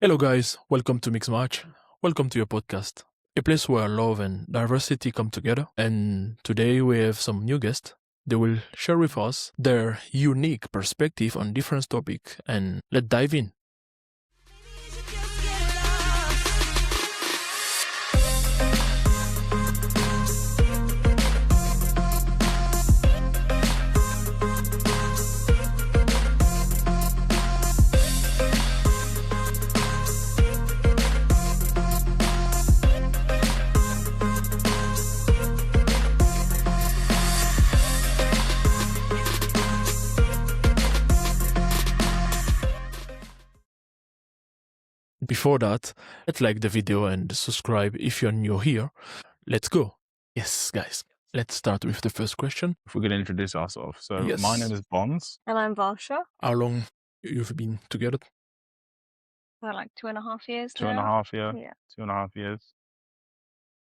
Hello, guys. Welcome to Mix Match. Welcome to your podcast, a place where love and diversity come together. And today we have some new guests. They will share with us their unique perspective on different topics. And let's dive in. Before that, let's like the video and subscribe if you're new here. Let's go. Yes, guys. Let's start with the first question. If we're going to introduce ourselves. So Yes. my name is Bonzi. And I'm Vachu. How long you've been together? For like 2.5 years Two now. and a half years. Yeah. 2.5 years.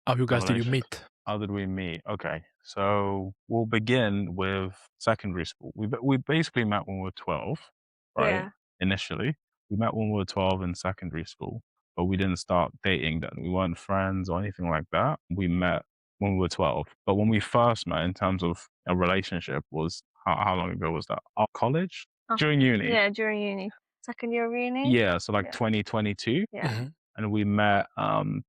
How you guys did you meet? How did we meet? Okay, so we'll begin with secondary school. We basically met when we were 12, right? Yeah. Initially, we met when we were 12 in secondary school, but we didn't start dating then. We weren't friends or anything like that. We met when we were 12. But when we first met in terms of a relationship was, how long ago was that? Our college? During uni. Yeah, during uni. Second year of uni. Yeah, so like Yeah. 2022. Yeah. Mhm. And we met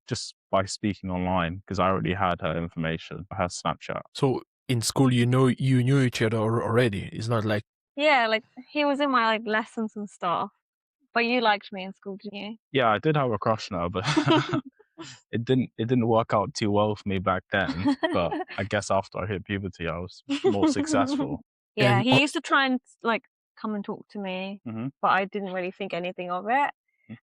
just by speaking online because I already had her information, her Snapchat. So in school, you knew each other already. It's not like Yeah, like he was in my like lessons and stuff. But you liked me in school, didn't you? Yeah, I did have a crush now, but it didn't work out too well for me back then. But I guess after I hit puberty, I was more successful. Yeah, And he used to try and like come and talk to me, Mhm. but I didn't really think anything of it.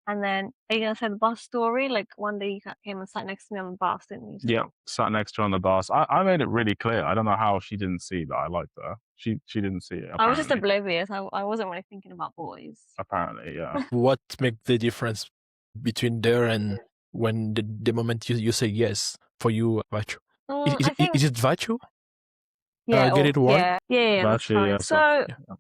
And then are you gonna say the bus story? Like one day you came and sat next to me on the bus, didn't you? Yeah, sat next to her on the bus. I made it really clear. I don't know how she didn't see that I liked her. She didn't see it. I was just apparently. oblivious. I wasn't really thinking about boys. Apparently, yeah. what make the difference between there and when the moment you say yes for you, Vachu? Is, I think is it Vachu? yeah, get it right? yeah, that's Vachu, fine. yeah, So Yeah.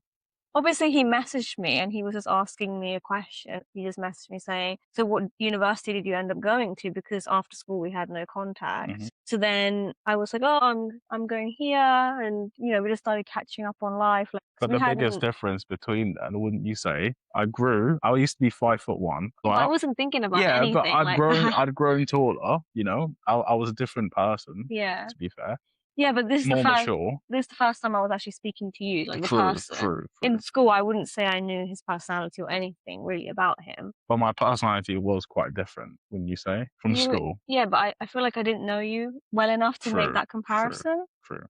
obviously he messaged me and he was just asking me a question. He just messaged me saying, "So what university did you end up going to?" Because after school we had no contact. Mhm. So then I was like, "Oh, I'm going here," and we just started catching up on life. Like, 'cause But we the biggest hadn't. difference between them, wouldn't you say? I grew. I used to be 5'1". I wasn't thinking about Yeah, anything but I'd like grown. that. I'd grown taller. I was a different person. Yeah, To be fair, yeah, but this is more mature. the first time I was actually speaking to you, like the person. True. In school, I wouldn't say I knew his personality or anything really about him. But my personality was quite different, wouldn't you say, from school? Yeah, but I feel like I didn't know you well enough to make True, that comparison. True.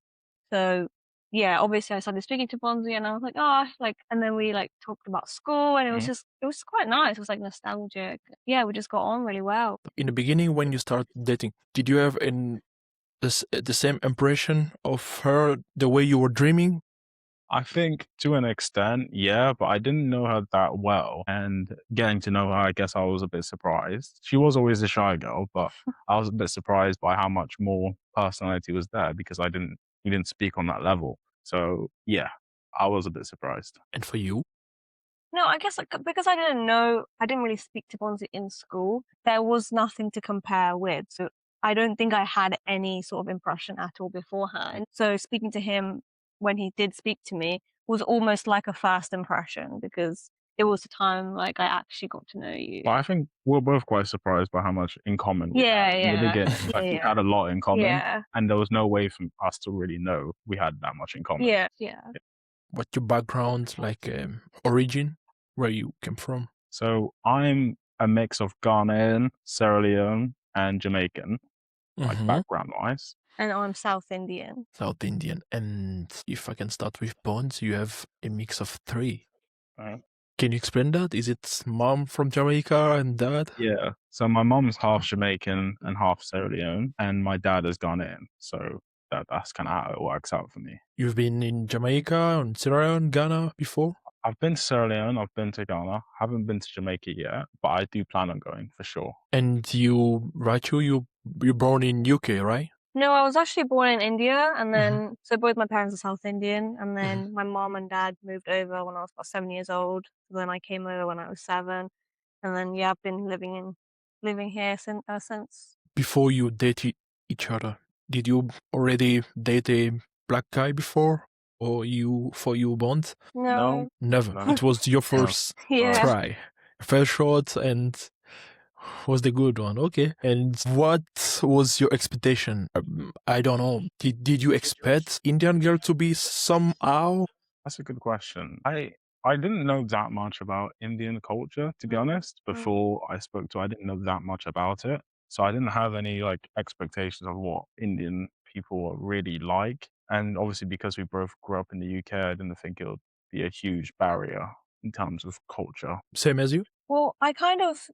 So yeah, obviously I started speaking to Bonzi and I was like, oh, like, and then we like talked about school and it was quite nice. It was like nostalgic. Yeah, we just got on really well. In the beginning, when you start dating, did you have the same impression of her the way you were dreaming? I think to an extent, yeah, but I didn't know her that well. And getting to know her, I guess I was a bit surprised. She was always a shy girl, but I was a bit surprised by how much more personality was there because we didn't speak on that level. So yeah, I was a bit surprised. And for you? No, I guess like, because I didn't really speak to Bonzi in school. There was nothing to compare with. So I don't think I had any sort of impression at all beforehand. So speaking to him when he did speak to me was almost like a first impression because it was the time like I actually got to know you. But I think we're both quite surprised by how much in common we had in the beginning. Like we had a lot in common, and there was no way for us to really know we had that much in common. Yeah. What's your background, like origin, where you came from? So I'm a mix of Ghanaian, Sierra Leone, and Jamaican, like background-wise. And I'm South Indian. South Indian. And if I can start with Bonds, you have a mix of three. Right. Can you explain that? Is it mom from Jamaica and dad? Yeah. So my mom's half Jamaican and half Sierra Leone, and my dad is Ghanaian. So that's kind of how it works out for me. You've been in Jamaica and Sierra Leone, Ghana before? I've been to Sierra Leone, I've been to Ghana, haven't been to Jamaica yet, but I do plan on going for sure. And you, Vachu, you're born in UK, right? No, I was actually born in India, and then so both my parents are South Indian, and then my mom and dad moved over when I was about 7 years old. So then I came over when I was 7, And then yeah, I've been living here since. Before you dated each other, did you already date a black guy before? Or for you Bond? No. Never. No. It was your first Yeah. try. Fell short and was the good one. Okay. And what was your expectation? I don't know. Did you expect Indian girl to be somehow? That's a good question. I didn't know that much about Indian culture, to be honest. Before I spoke to her, I didn't know that much about it. So I didn't have any like expectations of what Indian people are really like. And obviously because we both grew up in the UK, I didn't think it would be a huge barrier in terms of culture. Same as you? Well, I kind of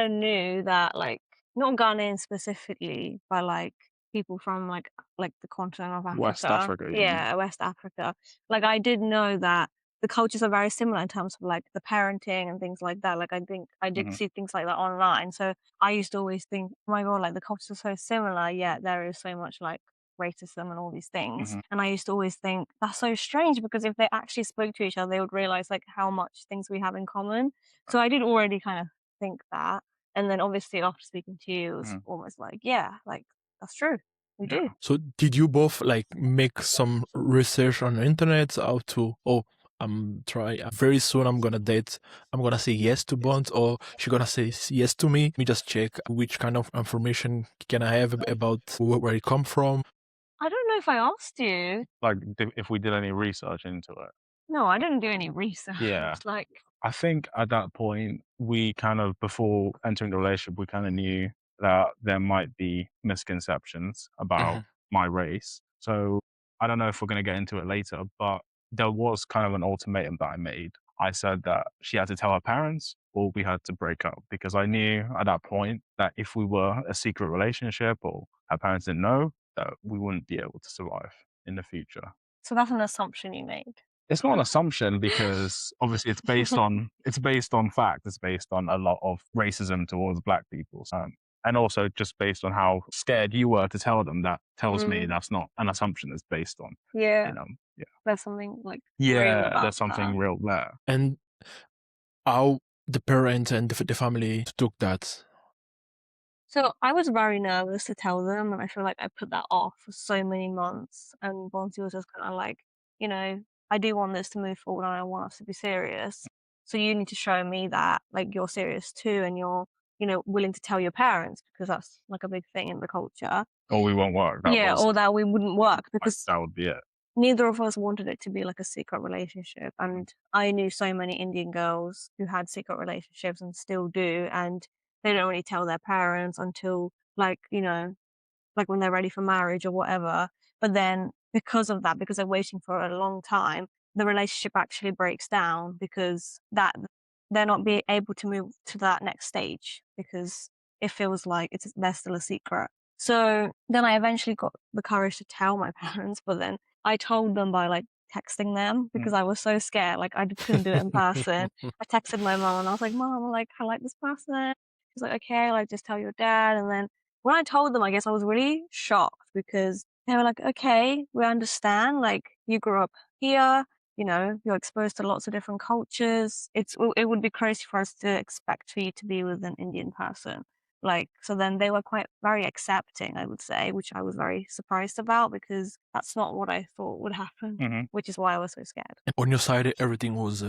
knew that, like, not Ghanaian specifically, but like people from like the continent of Africa. West Africa, you mean? Yeah, West Africa. Like I did know that the cultures are very similar in terms of like the parenting and things like that. Like I think I did see things like that online. So I used to always think, oh my God, like the cultures are so similar, yet there is so much like racism and all these things. And I used to always think that's so strange, because if they actually spoke to each other, they would realize like how much things we have in common. So I did already kind of think that. And then obviously after speaking to you, it was almost like, yeah, like that's true. We do. So did you both like make some research on the internet how to, very soon I'm gonna say yes to Bond, or she gonna say yes to me. Let me just check which kind of information can I have about where it come from. I don't know if I asked you. Like if we did any research into it. No, I didn't do any research. Yeah. Like, I think at that point, we kind of, before entering the relationship, we kind of knew that there might be misconceptions about my race. So I don't know if we're going to get into it later, but there was kind of an ultimatum that I made. I said that she had to tell her parents or we had to break up, because I knew at that point that if we were a secret relationship or her parents didn't know, that we wouldn't be able to survive in the future. so that's an assumption you made. It's not an assumption, because obviously it's based on fact. It's based on a lot of racism towards black people, and also just based on how scared you were to tell them. That tells me that's not an assumption. It's based on Yeah. yeah, There's something like real about there's something that. real there. And how the parents and the family took that? So I was very nervous to tell them, and I feel like I put that off for so many months. And Bonzi was just kind of like, I do want this to move forward, and I want us to be serious. So you need to show me that like you're serious too, and you're willing to tell your parents, because that's like a big thing in the culture. Or we won't work. Or that we wouldn't work, because that would be it. neither of us wanted it to be like a secret relationship. And I knew so many Indian girls who had secret relationships and still do, and they don't really tell their parents until like when they're ready for marriage or whatever. But then because of that, because they're waiting for a long time, the relationship actually breaks down, because that they're not being able to move to that next stage, because it feels like they're still a secret. So then I eventually got the courage to tell my parents, but then I told them by like texting them, because I was so scared. Like I couldn't do it in person. I texted my mom and I was like, Mom, like I like this person. She's like, okay, like just tell your dad. And then when I told them, I guess I was really shocked, because they were like, okay, we understand. Like you grew up here, you're exposed to lots of different cultures. It would be crazy for us to expect for you to be with an Indian person. Like, so then they were very accepting, I would say, which I was very surprised about, because that's not what I thought would happen, which is why I was so scared. And on your side, everything was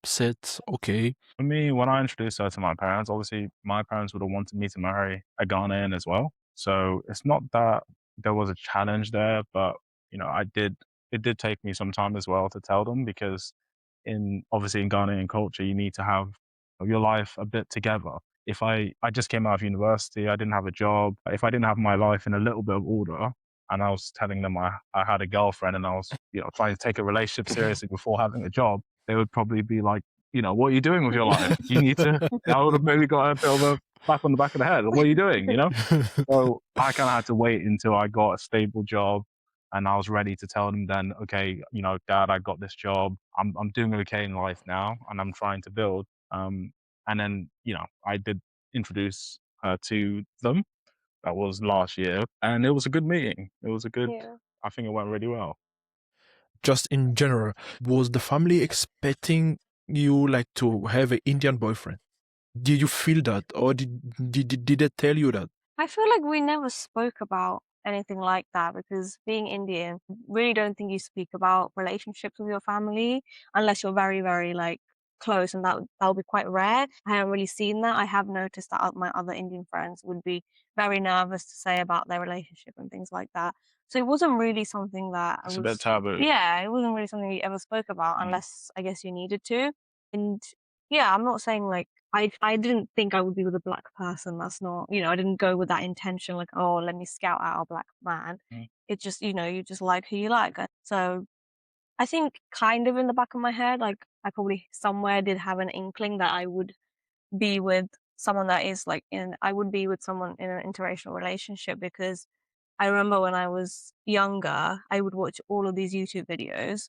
set, okay? For me, when I introduced her to my parents, obviously my parents would have wanted me to marry a Ghanaian as well. So it's not that there was a challenge there, but it did take me some time as well to tell them, because obviously in Ghanaian culture, you need to have your life a bit together. If I just came out of university, I didn't have a job. If I didn't have my life in a little bit of order, and I was telling them I had a girlfriend and I was trying to take a relationship seriously before having a job, they would probably be like, what are you doing with your life? You need to. I would have maybe got a bit of a slap on the back of the head. What are you doing? So I kind of had to wait until I got a stable job, and I was ready to tell them then, okay, Dad, I got this job. I'm doing okay in life now, and I'm trying to build. And then I did introduce her to them. That was last year, and it was a good meeting. It was a good. Yeah. I think it went really well. Just in general, was the family expecting you like to have an Indian boyfriend? Did you feel that, or did they tell you that? I feel like we never spoke about anything like that because being Indian, really don't think you speak about relationships with your family unless you're very, very like close, and that would be quite rare. I haven't really seen that. I have noticed that my other Indian friends would be very nervous to say about their relationship and things like that. So it wasn't really something that It's a bit taboo. yeah, it wasn't really something we ever spoke about unless I guess you needed to. And yeah, I'm not saying like I didn't think I would be with a black person. That's not, I didn't go with that intention, like, oh, let me scout out a black man. It just, you just like who you like. So I think kind of in the back of my head, like I probably somewhere did have an inkling that I would be with someone that is like I would be with someone in an interracial relationship, because I remember when I was younger, I would watch all of these YouTube videos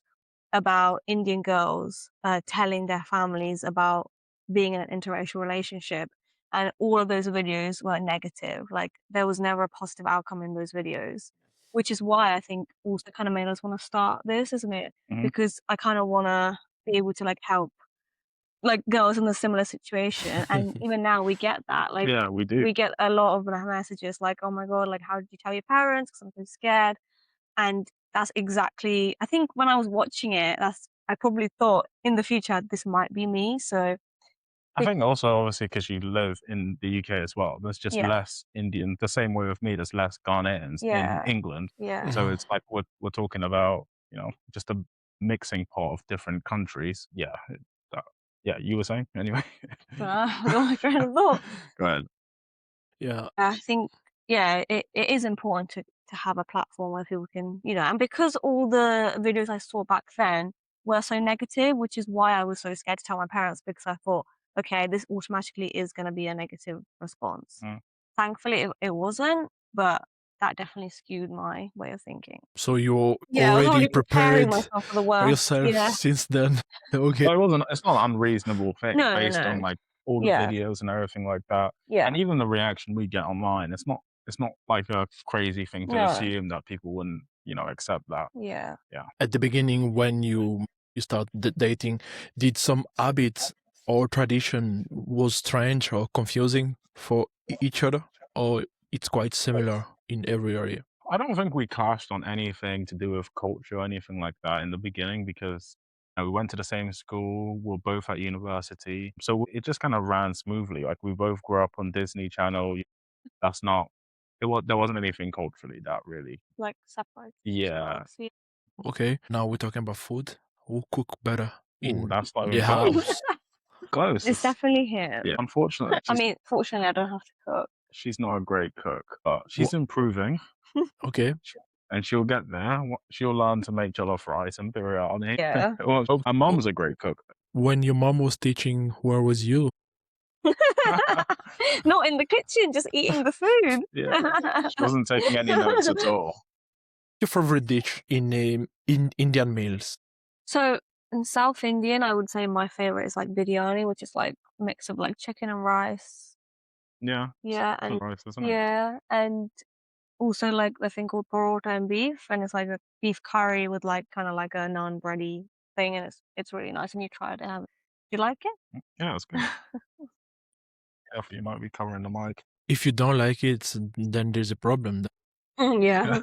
about Indian girls telling their families about being in an interracial relationship. And all of those videos were negative. Like there was never a positive outcome in those videos, which is why I think also kind of made us want to start this, isn't it? Because I kind of want to be able to like help like girls in a similar situation. And even now we get that. Like Yeah, we do. we get a lot of messages like, oh my God, like how did you tell your parents? Because I'm so scared. And that's exactly, I think when I was watching it, I probably thought in the future this might be me. So I think also obviously because you live in the UK as well, there's just yeah, less Indian. The same way with me, there's less Ghanaians in yeah, England. yeah. So it's like we're talking about, just a mixing pot of different countries. Yeah, yeah. You were saying anyway. I got my train of thought. Go ahead. Yeah. I think, yeah, it is important to have a platform where people can, and because all the videos I saw back then were so negative, which is why I was so scared to tell my parents, because I thought, okay, this automatically is going to be a negative response. Thankfully, it wasn't, but that definitely skewed my way of thinking. So you're Yeah, I was already already preparing prepared myself for the worst. yourself Yeah. since then. Okay. So it's not an unreasonable thing No, based on no. like all the Yeah. videos and everything like that. Yeah. And even the reaction we get online, it's not like a crazy thing to No. assume that people wouldn't, accept that. Yeah. Yeah. At the beginning, when you start dating, did some habits or tradition was strange or confusing for each other, or it's quite similar in every area? I don't think we clashed on anything to do with culture or anything like that in the beginning because we went to the same school, we're both at university. So it just kind of ran smoothly. Like we both grew up on Disney Channel. That's not, there wasn't anything culturally that really. Like separate. Yeah. Okay, now we're talking about food. Who cook better Ooh, in that's not the even close. house? Close. It's definitely him. Yeah, unfortunately. I mean, fortunately, I don't have to cook. She's not a great cook, but she's improving. Okay. And she'll get there. She'll learn to make jollof rice and biryani. Yeah. Well, her mom's a great cook. When your mom was teaching, where was you? Not in the kitchen, just eating the food. Yeah, she wasn't taking any notes at all. Your favorite dish in Indian meals? So in South Indian, I would say my favorite is like biryani, which is like a mix of like chicken and rice. Yeah. Yeah, and Rice, isn't it? yeah, and also like the thing called parota and beef, and it's like a beef curry with like kind of like a naan bready thing, and it's really nice. And you try to have it. Do you like it? Yeah, it's good. Careful, you might be covering the mic. If you don't like it, then there's a problem. Yeah.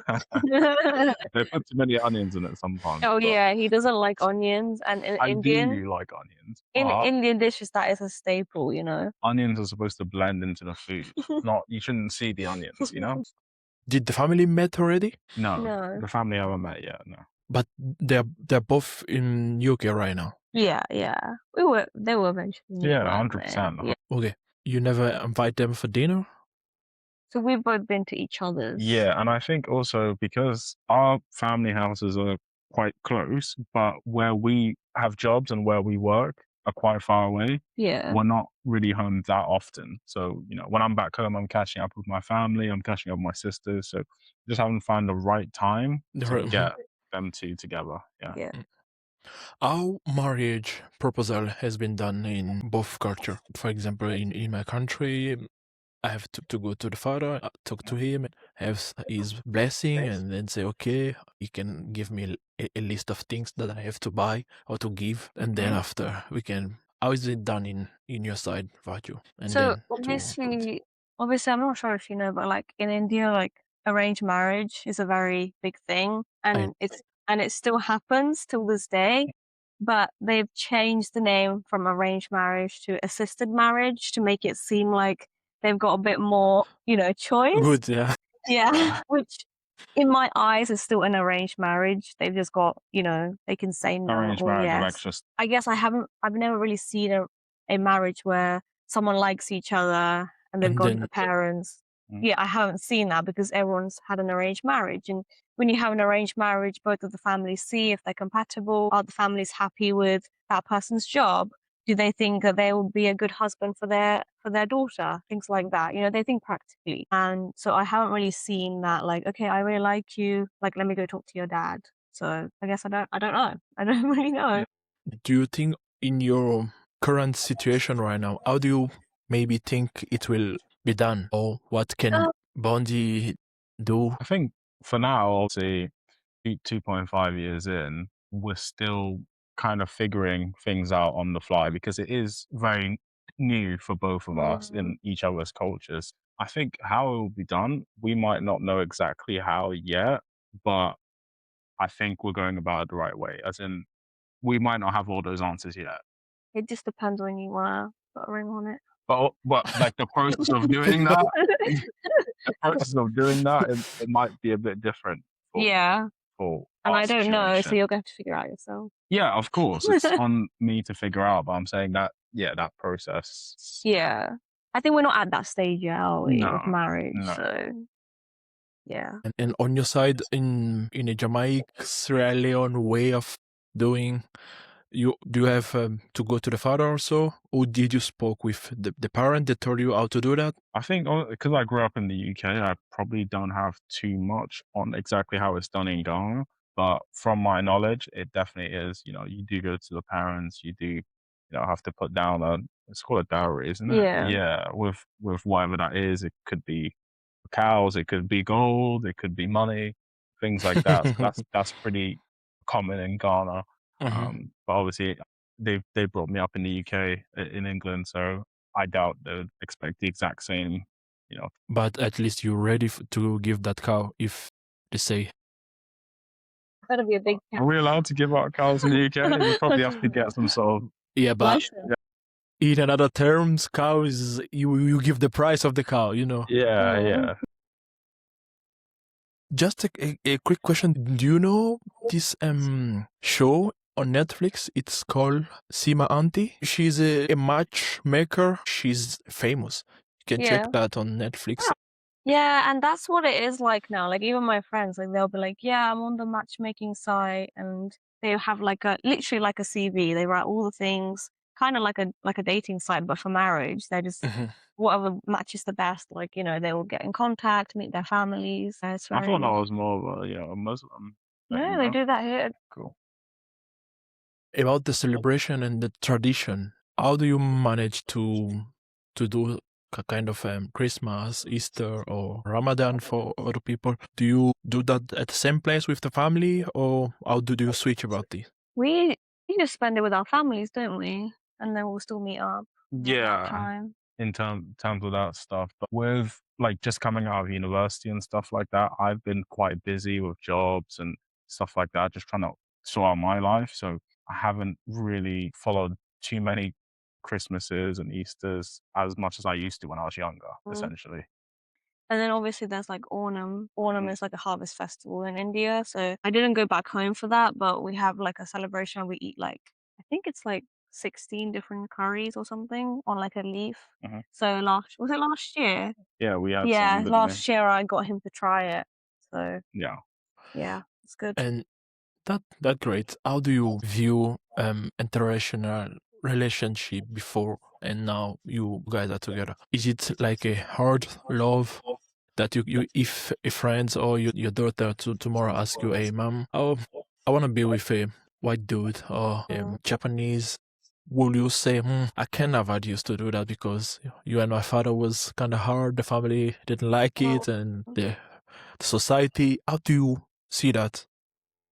They put too many onions in it sometimes. Oh but yeah, he doesn't like onions, and in I Indian, do like onions. in but Indian dishes, that is a staple, onions are supposed to blend into the food. You shouldn't see the onions, Did the family met already? No. No. The family haven't met yet, no. But they're both in UK right now. Yeah, yeah. They were eventually. Yeah, weren't 100%. they? Yeah. Okay. You never invite them for dinner? So we've both been to each other's. Yeah, and I think also because our family houses are quite close, but where we have jobs and where we work are quite far away. Yeah. We're not really home that often. So, when I'm back home, I'm catching up with my family, I'm catching up with my sisters. So just haven't found the right time to get them two together. Yeah. Yeah. How marriage proposal has been done in both culture? For example, in my country, I have to go to the father, talk to him, have his blessing, and then say, okay, he can give me a list of things that I have to buy or to give. And then after we can How is it done in your side, Vachu? And So then to Bonzi. obviously, I'm not sure if you know, but like in India, like arranged marriage is a very big thing, I and it still happens till this day. But they've changed the name from arranged marriage to assisted marriage to make it seem like they've got a bit more, choice. good, yeah. Yeah, which in my eyes is still an arranged marriage. They've just got, they can say no Arranged or marriage, yes. just I guess I've never really seen a marriage where someone likes each other and they've And got then parents. Mm. Yeah, I haven't seen that because everyone's had an arranged marriage. And when you have an arranged marriage, both of the families see if they're compatible. Are the families happy with that person's job? Do they think that they will be a good husband for their daughter? Things like that. They think practically. And so I haven't really seen that, like, okay, I really like you. Like, let me go talk to your dad. So I guess I don't know. I don't really know. do you think in your current situation right now, how do you maybe think it will be done? Or what can Bonzi do? I think for now, obviously, 2.5 years in, we're still kind of figuring things out on the fly because it is very new for both of us in each other's cultures. I think how it will be done, we might not know exactly how yet, but I think we're going about it the right way. As in, we might not have all those answers yet. It just depends when you want to put a ring on it. But like the process of doing that, it might be a bit different Yeah. for And our I don't know, so situation. you're going to have to figure out yourself. Yeah, of course. It's on me to figure out, but I'm saying that, that process. Yeah. I think we're not at that stage yet, are we, No, of marriage. no. So, yeah. And on your side, in a Jamaica, Sierra Leone way of doing, do you have to go to the father also, or did you spoke with the parent that told you how to do that? I think because I grew up in the UK, I probably don't have too much on exactly how it's done in Ghana. But from my knowledge, it definitely is. You do go to the parents. You do, have to put down it's called a dowry, isn't it? Yeah. Yeah, with whatever that is. It could be cows, it could be gold, it could be money, things like that. So that's pretty common in Ghana. But obviously, they brought me up in the UK, in England, so I doubt they would expect the exact same. But at least you're ready to give that cow if they say. Better be a big Are we allowed to give out cows in the UK? You probably have to get some sort of. Yeah, but license. in another terms, cow is you give the price of the cow, Yeah. Just a quick question. Do you know this show on Netflix? It's called Sima Auntie. She's a matchmaker. She's famous. You can check that on Netflix. Yeah, and that's what it is like now. Like even my friends, like they'll be like, "Yeah, I'm on the matchmaking site," and they have literally like a CV. They write all the things, kind of like a dating site, but for marriage. They're just whatever matches the best. Like they will get in contact, meet their families. I thought that was more of a Muslim thing. No, they do that here. Cool. About the celebration and the tradition, how do you manage to do a kind of Christmas, Easter, or Ramadan for other people? Do you do that at the same place with the family, or how do you switch about this? We just spend it with our families, don't we? And then we'll still meet up. Yeah, Time. in terms of that stuff. But with like just coming out of university and stuff like that, I've been quite busy with jobs and stuff like that, just trying to sort out my life. So I haven't really followed too many Christmases and Easters as much as I used to when I was younger, essentially. And then obviously there's like Onam. Onam is like a harvest festival in India. So I didn't go back home for that, but we have like a celebration where we eat I think it's like 16 different curries or something on like a leaf. So was it last year? Yeah, we had Yeah, some, last year I got him to try it. So yeah, it's good. And that's great. How do you view interracial relationship before and now you guys are together? Is it like a hard love that you if a friend or your daughter tomorrow ask you, "Hey, mom, I want to be with a white dude or Japanese," will you say, I can't have used to do that because you and my father was kind of hard, the family didn't like it, and the society? How do you see that?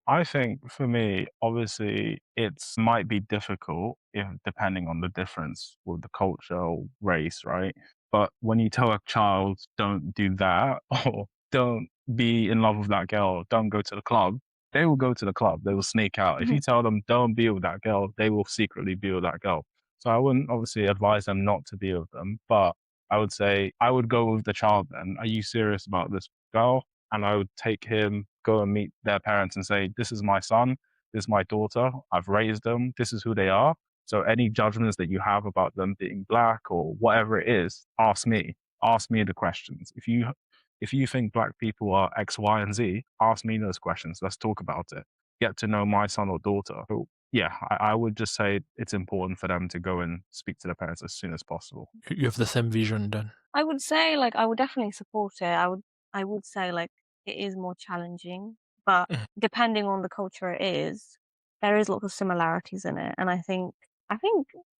I think for me, obviously, it might be difficult depending on the difference with the culture or race, right? But when you tell a child, don't do that, or don't be in love with that girl, don't go to the club, they will go to the club. They will sneak out. If you tell them, don't be with that girl, they will secretly be with that girl. So I wouldn't obviously advise them not to be with them, but I would say I would go with the child then. Are you serious about this girl? And I would take him, go and meet their parents and say, this is my son, this is my daughter, I've raised them, this is who they are. So any judgments that you have about them being black or whatever it is, ask me. Ask me the questions. If you think black people are X, Y, and Z, ask me those questions. Let's talk about it. Get to know my son or daughter. So, yeah, I would just say it's important for them to go and speak to their parents as soon as possible. You have the same vision then. I would say, like, I would definitely support it. I would say, like, it is more challenging, but depending on the culture it is, there is lots of similarities in it. And I think,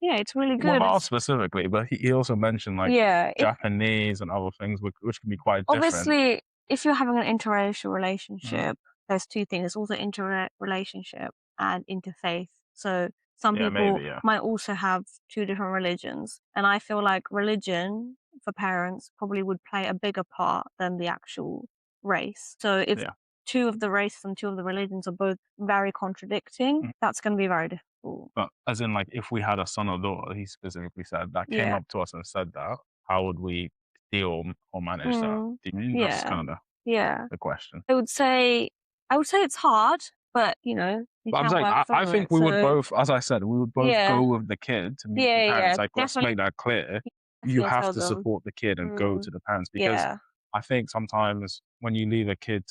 yeah, it's really Well, good. not specifically, but he also mentioned like Yeah, Japanese and other things, which can be quite different. obviously, if you're having an interracial relationship, there's two things. There's also interrelationship and interfaith. So some Yeah, people maybe, yeah. might also have two different religions. And I feel like religion for parents probably would play a bigger part than the actual race. So if Yeah. two of the races and two of the religions are both very contradicting, that's going to be very difficult. But as in, like, if we had a son or daughter, he specifically said that came Yeah. up to us and said that, how would we deal or manage that? Do you mean that's Yeah. kind of Yeah. the question? I would say it's hard, but you But I'm can't saying, work I through think it. we would So both, as I said, we would both yeah, go with the kid to meet the yeah, parents. Like, let's definitely, make that clear. You definitely have tell to them. support the kid and go to the parents, because Yeah, I think sometimes when you leave a kid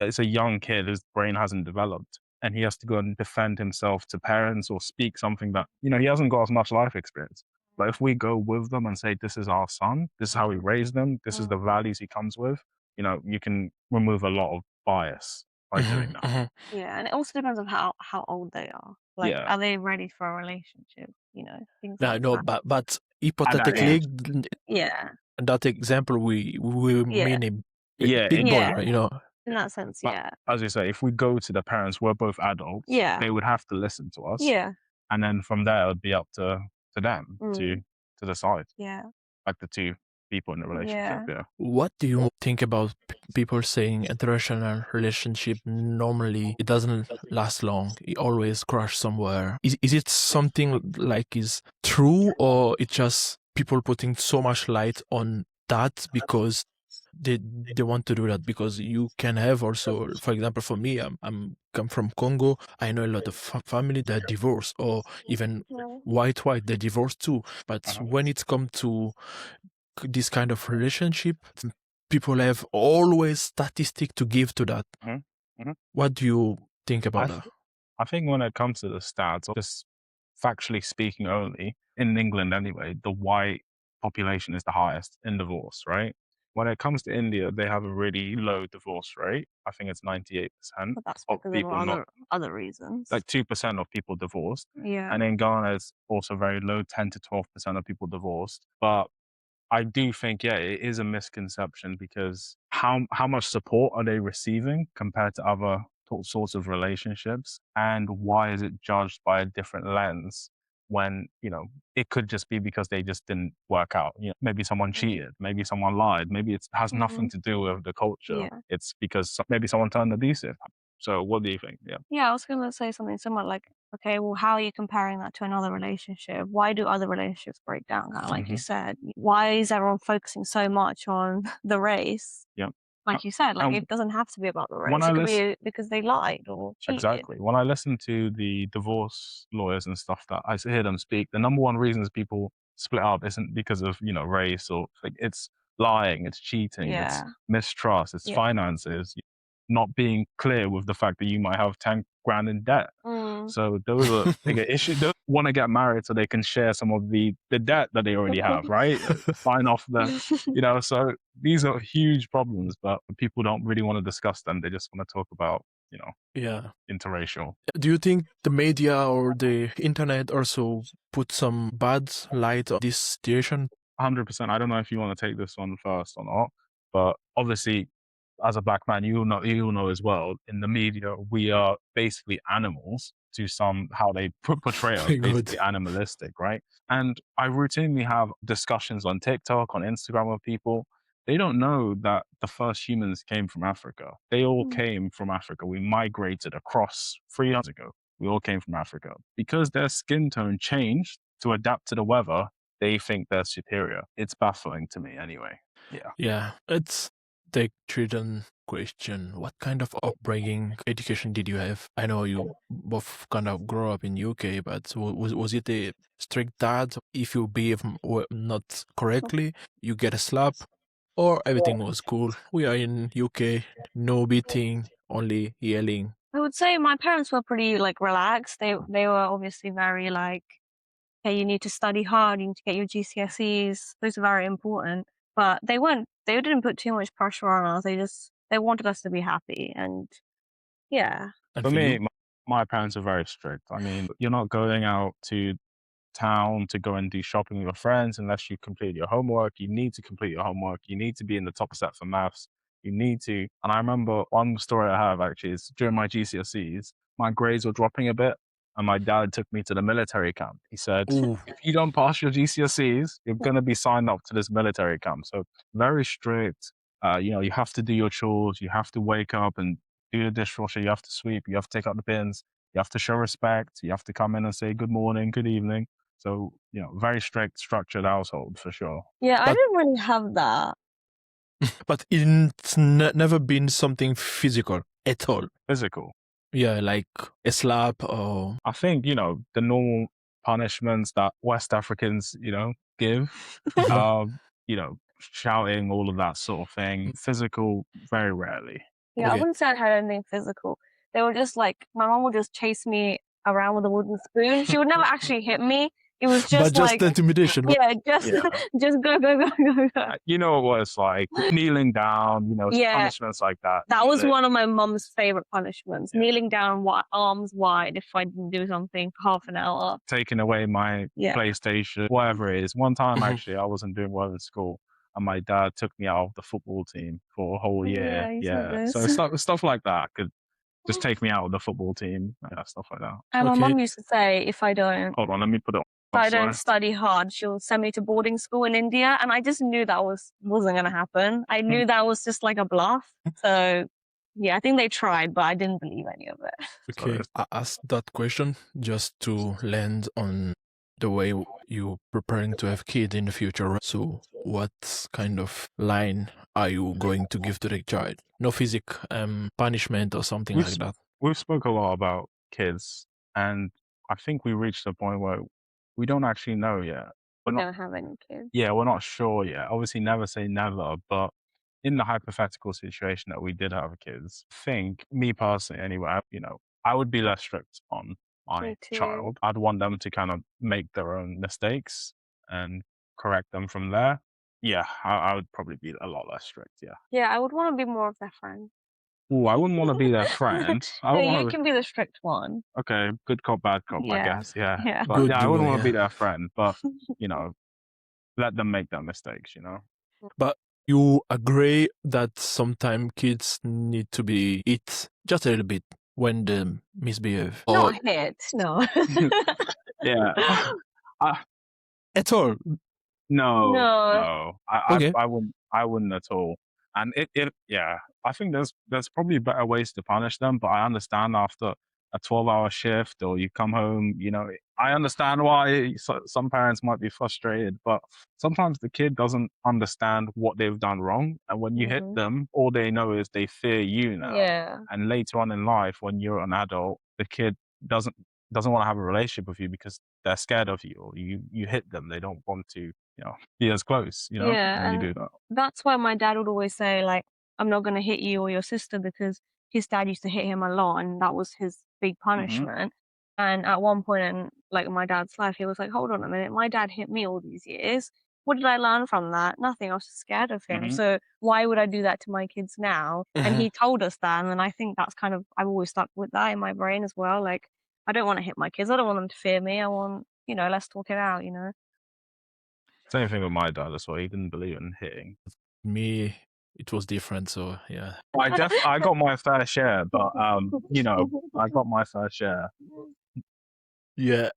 it's a young kid, his brain hasn't developed, and he has to go and defend himself to parents or speak something that, he hasn't got as much life experience. But if we go with them and say, this is our son, this is how we raised them, this is the values he comes with, you can remove a lot of bias by doing that. yeah, and it also depends on how old they are. Like, Yeah. are they ready for a relationship? Things Yeah, like no, that. but At that hypothetically, age. Yeah, that example we yeah, mean a Yeah, big in boy, yeah. right? In that sense, But yeah, as you say, if we go to the parents, we're both adults. yeah, They would have to listen to us, yeah, and then from there, it would be up to them to decide, yeah, like the two people in the relationship. Yeah. What do you think about people saying interracial relationship normally it doesn't last long? It always crash somewhere. Is it something like is true, or it's just people putting so much light on that because they want to do that? Because you can have also, for example, for me, I'm come from Congo. I know a lot of family that divorce, or even white they divorce too. But when it's come to this kind of relationship, people have always statistic to give to that. What do you think about that? I think when it comes to the stats, just factually speaking only, in England anyway, the white population is the highest in divorce, right? When it comes to India, they have a really low divorce rate. I think it's 98% but that's of because people, of other reasons. like 2% of people divorced. Yeah, And in Ghana, it's also very low, 10 to 12% of people divorced. But I do think, yeah, it is a misconception, because how much support are they receiving compared to other sorts of relationships? And why is it judged by a different lens when, it could just be because they just didn't work out? Maybe someone cheated, maybe someone lied, maybe it has nothing to do with the culture. Yeah. It's because maybe someone turned abusive. So what do you think? Yeah. Yeah, I was going to say something similar, like, okay, well, how are you comparing that to another relationship? Why do other relationships break down? Kind of like you said, why is everyone focusing so much on the race? Yeah. Like you said, like, it doesn't have to be about the race. When It could be because they lied or cheated. Exactly. When I listen to the divorce lawyers and stuff that I hear them speak, the number one reasons people split up isn't because of, race, or like, it's lying, it's cheating, it's mistrust, it's finances, not being clear with the fact that you might have 10 grand in debt. So those are bigger issues. They want to get married so they can share some of the debt that they already have, right? Sign off so these are huge problems, but people don't really want to discuss them. They just want to talk about, interracial. Do you think the media or the internet also put some bad light on this situation? 100%. I don't know if you want to take this one first or not, but obviously as a black man, you'll know as well, in the media, we are basically animals to how they portray us, Very good. basically animalistic, right? And I routinely have discussions on TikTok, on Instagram with people. They don't know that the first humans came from Africa. They all came from Africa. We migrated across 300 years ago. We all came from Africa. Because their skin tone changed to adapt to the weather, they think they're superior. It's baffling to me anyway. Yeah. Yeah, it's the children question. What kind of upbringing, education did you have? I know you both kind of grew up in UK, but was it a strict dad? If you behave not correctly, you get a slap, or everything was cool? We are in UK, no beating, only yelling. I would say my parents were pretty like relaxed. They were obviously very like, hey, you need to study hard, you need to get your GCSEs. Those are very important. But they didn't put too much pressure on us. They wanted us to be happy. And yeah. And For for me, you? my parents are very strict. I mean, you're not going out to town to go and do shopping with your friends unless you complete your homework. You need to complete your homework. You need to be in the top set for maths. You need to. And I remember one story I have actually is during my GCSEs, my grades were dropping a bit. And my dad took me to the military camp. He said, Ooh. if you don't pass your GCSEs, you're going to be signed up to this military camp. So very strict. You have to do your chores. You have to wake up and do the dishwasher. You have to sweep. You have to take out the bins. You have to show respect. You have to come in and say good morning, good evening. So, very strict, structured household for sure. Yeah, I But- didn't really have that. But it's never been something physical at all. Physical. Yeah, like a slap or... I think, the normal punishments that West Africans, give, shouting, all of that sort of thing. Physical, very rarely. Yeah, I Okay. wouldn't say I had anything physical. They were just like, my mom would just chase me around with a wooden spoon. She would never actually hit me. It was just But just like, intimidation. yeah, just Yeah. just go. You know what it's like, kneeling down, Yeah. punishments like that. That was one of my mom's favorite punishments. Yeah. Kneeling down, arms wide, if I didn't do something for half an hour. Taking away my Yeah. PlayStation, whatever it is. One time, Mhm. actually, I wasn't doing well in school, and my dad took me out of the football team for a whole year. Yeah, you said So this. stuff like that could just take me out of the football team. Yeah, stuff like that. And my Okay. mum used to say, if I don't Hold on, let me put it on. Sorry. study hard, she'll send me to boarding school in India. And I just knew that wasn't going to happen. I knew that was just like a bluff. So yeah, I think they tried, but I didn't believe any of it. Okay, Sorry. I asked that question just to land on the way you're preparing to have kids in the future. So what kind of line are you going to give to the child? No punishment or something We've like that. We've spoke a lot about kids, and I think we reached a point where we don't actually know yet. We We're not, don't have any kids. yeah, we're not sure yet. Obviously, never say never, but in the hypothetical situation that we did have kids, I think, me personally anyway, I would be less strict on my Me too. child. I'd want them to kind of make their own mistakes and correct them from there. Yeah, I would probably be a lot less strict, yeah. Yeah, I would want to be more of their friend. Ooh, I wouldn't want to be their friend. I No, would you want to can be the strict one. Okay, good cop, bad cop, I Yeah. guess. Yeah. Yeah. But Good yeah, I wouldn't doer, want to be yeah. their friend, but let them make their mistakes, But you agree that sometimes kids need to be hit just a little bit when they misbehave? Or Not hit, no. Yeah. at all? No. No. Okay. I wouldn't at all. And yeah, I think there's probably better ways to punish them, but I understand after a 12-hour shift or you come home, I understand why some parents might be frustrated, but sometimes the kid doesn't understand what they've done wrong. And when you hit Mhm. them, all they know is they fear you now. Yeah. And later on in life, when you're an adult, the kid doesn't want to have a relationship with you because they're scared of you, or you hit them. They don't want to, be as close, Yeah, when you and do that. that's why my dad would always say, like, I'm not going to hit you or your sister, because his dad used to hit him a lot and that was his big punishment. And at one point in like my dad's life, he was like, hold on a minute, my dad hit me all these years. What did I learn from that? Nothing. I was just scared of him. Mhm. So why would I do that to my kids now? And he told us that. And I think that's kind of, I've always stuck with that in my brain as well. Like, I don't want to hit my kids. I don't want them to fear me. I want, let's talk it out, Same thing with my dad as well. He didn't believe in hitting. Me, it was different. So yeah. I got my fair share, but I got my fair share. Yeah.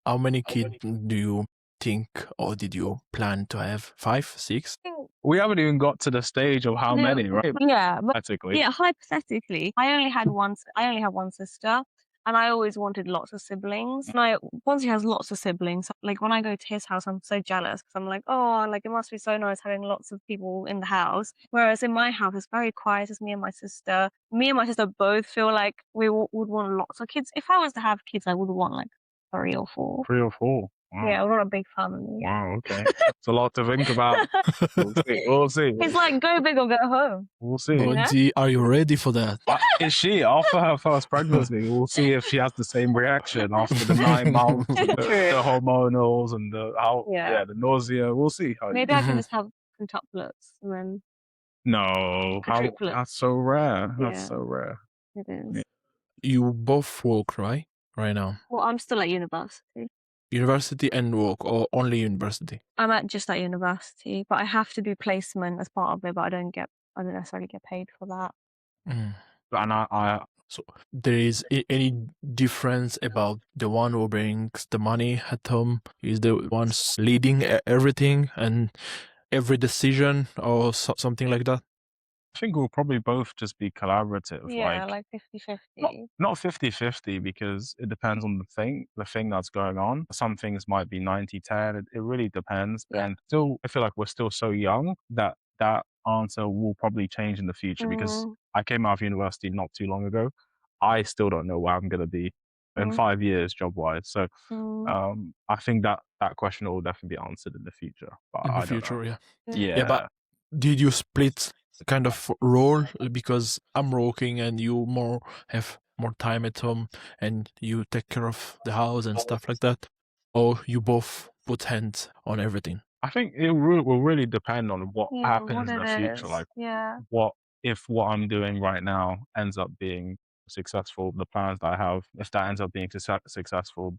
How many kids do you think, or did you plan to have? 5, 6? We haven't even got to the stage of how many, right? Yeah, but Hypothetically. hypothetically, I only have one sister, and I always wanted lots of siblings. And Bonzi has lots of siblings. Like when I go to his house, I'm so jealous because I'm like, oh, like it must be so nice having lots of people in the house. Whereas in my house, it's very quiet. It's me and my sister. Me and my sister both feel like we would want lots of kids. If I was to have kids, I would want like 3 or 4. 3 or 4. Wow. Yeah, we're not a big family. Wow, okay. It's a lot to think about. We'll see. It's like go big or go home. We'll see. Bonzi, are you ready for that? Is she after her first pregnancy? We'll see if she has the same reaction after the 9 months, and the hormonals, and the nausea. We'll see. Maybe I can just have quintuplets and then No, quadruplets. that's so rare. Yeah. That's so rare. It is. You both work, right now? Well, I'm still at university. University and work, or only university? I'm just at university, but I have to do placement as part of it, but I don't necessarily get paid for that. Mm. And So there is any difference about the one who brings the money at home? Is the one leading everything and every decision, or something like that? I think we'll probably both just be collaborative. Yeah, like 50-50. Not 50-50, because it depends on the thing that's going on. Some things might be 90-10. It really depends. Yeah. And still, I feel like we're still so young that answer will probably change in the future, because I came out of university not too long ago. I still don't know where I'm going to be in 5 years job-wise. So I think that question will definitely be answered in the future. But In the I don't future, know. yeah. Yeah. But did you split kind of role, because I'm working and you have more time at home and you take care of the house and stuff like that, or you both put hands on everything? I think it will really depend on what happens in the future. Like, what I'm doing right now ends up being successful, the plans that I have, if that ends up being successful.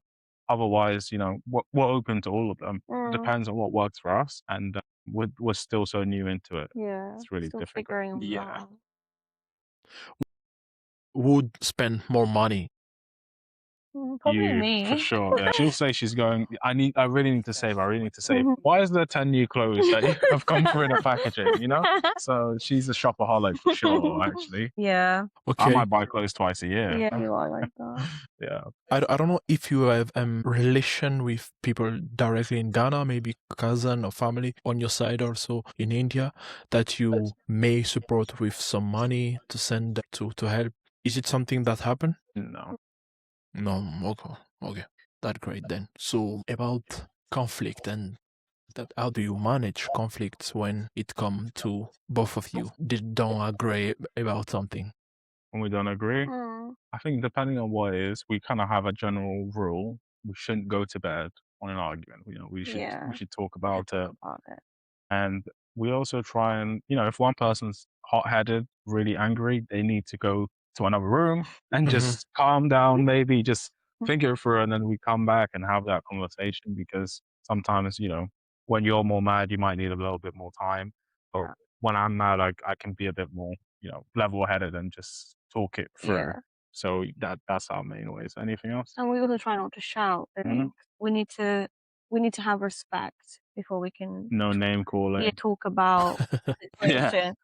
Otherwise, we're open to all of them. It depends on what works for us, and we're still so new into it. Yeah, it's really still difficult. figuring Yeah. that out. Would spend more money? Probably You, me. for sure. Yeah. She'll say she's going, I really need to save. Why is there 10 new clothes that have come through in a packaging, So she's a shopaholic for sure, actually. Yeah. Okay. I might buy clothes twice a year. Yeah, you are like that. Yeah. I don't know if you have relation with people directly in Ghana, maybe cousin or family on your side, also in India, that you may support with some money to send to help. Is it something that happened? No. Okay. That's great then. So about conflict and that, how do you manage conflicts when it comes to both of you? They don't agree about something. When we don't agree, I think depending on what it is, we kind of have a general rule. We shouldn't go to bed on an argument. We should talk about it. And we also try and, if one person's hot-headed, really angry, they need to go to another room and just calm down, maybe just think it through, and then we come back and have that conversation, because sometimes, when you're more mad, you might need a little bit more time. Or when I'm mad, I can be a bit more, level-headed and just talk it through. Yeah. So that's our main ways. Anything else? And we also try not to shout. We need to have respect before we can No name calling. talk about the situation.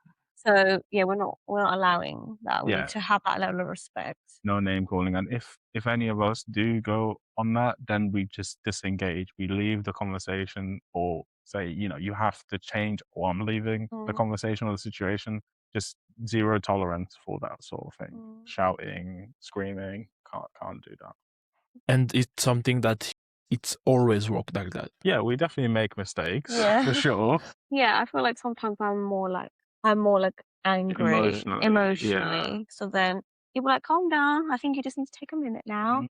So we're not allowing that. We need to have that level of respect. No name calling. And if any of us do go on that, then we just disengage. We leave the conversation, or say, you have to change, or I'm leaving the conversation or the situation. Just zero tolerance for that sort of thing. Shouting, screaming, can't do that. And it's something that it's always worked like that. Yeah, we definitely make mistakes, for sure. Yeah, I feel like sometimes I'm more like angry emotionally. So then people are like, calm down. I think you just need to take a minute now.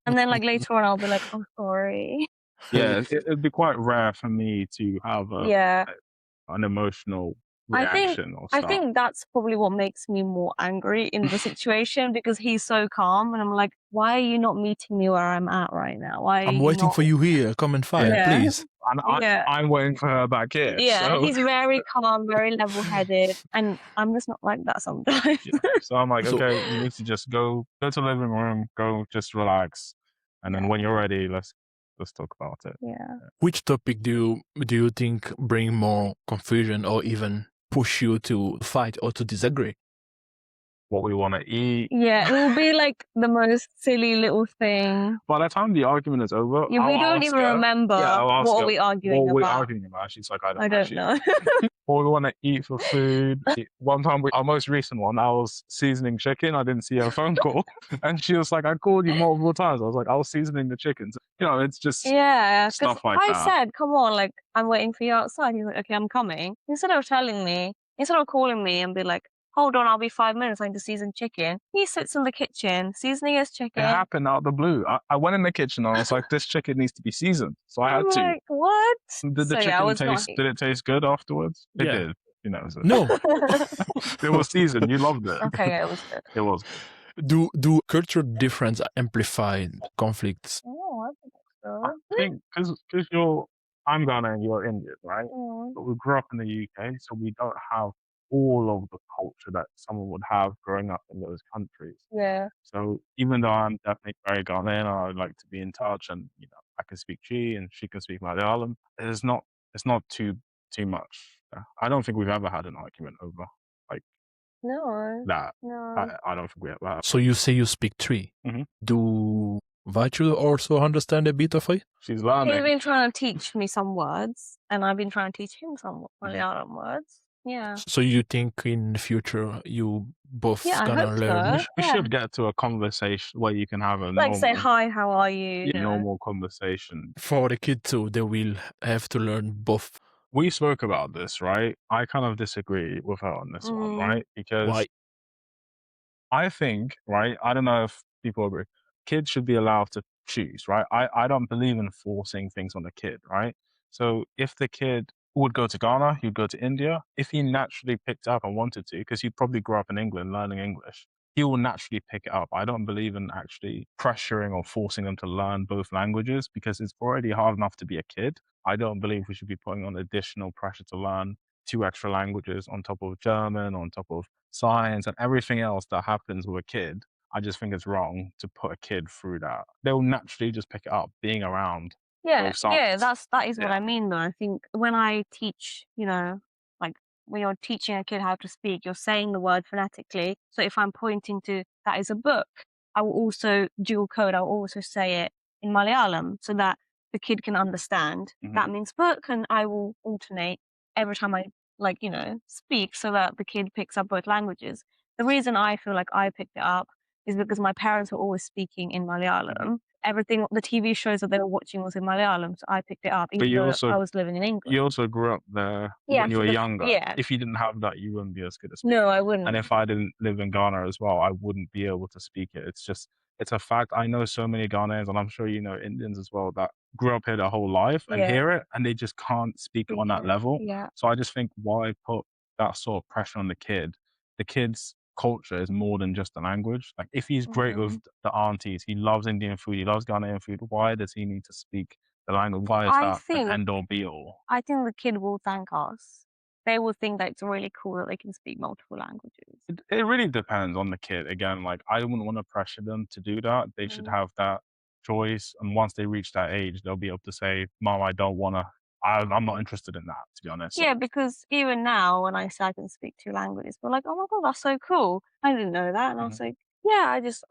And then later on, I'll be like, I'm sorry. Yeah, it'd be quite rare for me to have an emotional reaction or I stuff. think that's probably what makes me more angry in the situation because he's so calm and I'm like, why are you not meeting me where I'm at right now? Why are I'm you waiting not... for you here. Come and fight, Yeah. please. And Yeah. I'm waiting for her back here. Yeah, So, he's very calm, very level-headed, and I'm just not like that sometimes. yeah. So I'm like, So- okay, you need to just go to the living room, go just relax, and then when you're ready, let's talk about it. Yeah. Which topic do you think bring more confusion or even push you to fight or to disagree? What we want to eat. Yeah, it will be like the most silly little thing. By the time the argument is over, Yeah, we don't even remember what are we arguing about. She's like, I don't I don't know. What we want to eat for food. One time, our most recent one, I was seasoning chicken. I didn't see her phone call. And she was like, I called you multiple times. I was like, I was seasoning the chicken. So, it's just stuff like I that. said, come on, like, I'm waiting for you outside. He's like, okay, I'm coming. Instead of calling me and be like, hold on, I'll be 5 minutes, I need to season chicken. He sits in the kitchen, seasoning his chicken. It happened out of the blue. I went in the kitchen and I was like, this chicken needs to be seasoned. So I had I'm to. like, what? Did the chicken did it taste good afterwards? It did. So. No. It was seasoned. You loved it. Okay, yeah, it was good. It was. Do cultural difference amplify conflicts? Oh, I think so. I think because I'm Ghanaian, you're Indian, right? Mm. But we grew up in the UK, so we don't have all of the culture that someone would have growing up in those countries. Yeah. So even though I'm definitely very Ghanaian, I would like to be in touch, and I can speak Chi and she can speak Malayalam. It's not too much. I don't think we've ever had an argument over No. that. No. I don't think we ever have. So you say you speak three. Mhm. Do Vachu also understand a bit of it? She's learning. He's been trying to teach me some words, and I've been trying to teach him some Malayalam words. Yeah. So you think in the future you both Yeah, I gonna hope learn? so. We Yeah. should get to a conversation where you can have a Like, say hi, how are you? normal conversation. For the kid too, they will have to learn both. We spoke about this, right? I kind of disagree with her on this one, right? Because Why? I think, right? I don't know if people agree. Kids should be allowed to choose, right? I don't believe in forcing things on the kid, right? So if the kid would go to Ghana, he'd go to India. If he naturally picked up and wanted to, because he probably grew up in England learning English, he will naturally pick it up. I don't believe in actually pressuring or forcing them to learn both languages because it's already hard enough to be a kid. I don't believe we should be putting on additional pressure to learn 2 extra languages on top of German, on top of science and everything else that happens with a kid. I just think it's wrong to put a kid through that. They'll naturally just pick it up being around both sides. That is what I mean though. I think when I teach, like when you're teaching a kid how to speak, you're saying the word phonetically. So if I'm pointing to that is a book, I will also dual code, I will also say it in Malayalam so that the kid can understand. That means book, and I will alternate every time I speak so that the kid picks up both languages. The reason I feel like I picked it up is because my parents were always speaking in Malayalam. Everything, the TV shows that they were watching was in Malayalam, so I picked it up even though I was living in England. You also grew up there when you were younger. Yeah. If you didn't have that, you wouldn't be as good at speaking. No, I wouldn't. And if I didn't live in Ghana as well, I wouldn't be able to speak it. It's a fact. I know so many Ghanaians, and I'm sure you know Indians as well, that grew up here their whole life and hear it, and they just can't speak on that level. Yeah. So I just think, why put that sort of pressure on the kid? The kid's culture is more than just the language. Like if he's great with the aunties, he loves Indian food, he loves Ghanaian food, why does he need to speak the language? Why is that an end or be all? I think the kid will thank us. They will think that it's really cool that they can speak multiple languages. It really depends on the kid. Again, like I wouldn't want to pressure them to do that. They should have that choice, and once they reach that age, they'll be able to say, "Mom, I don't want to. I'm not interested in that," to be honest. Yeah, because even now when I say I can speak 2 languages, we're like, oh my God, that's so cool. I didn't know that. And I was like, yeah, I just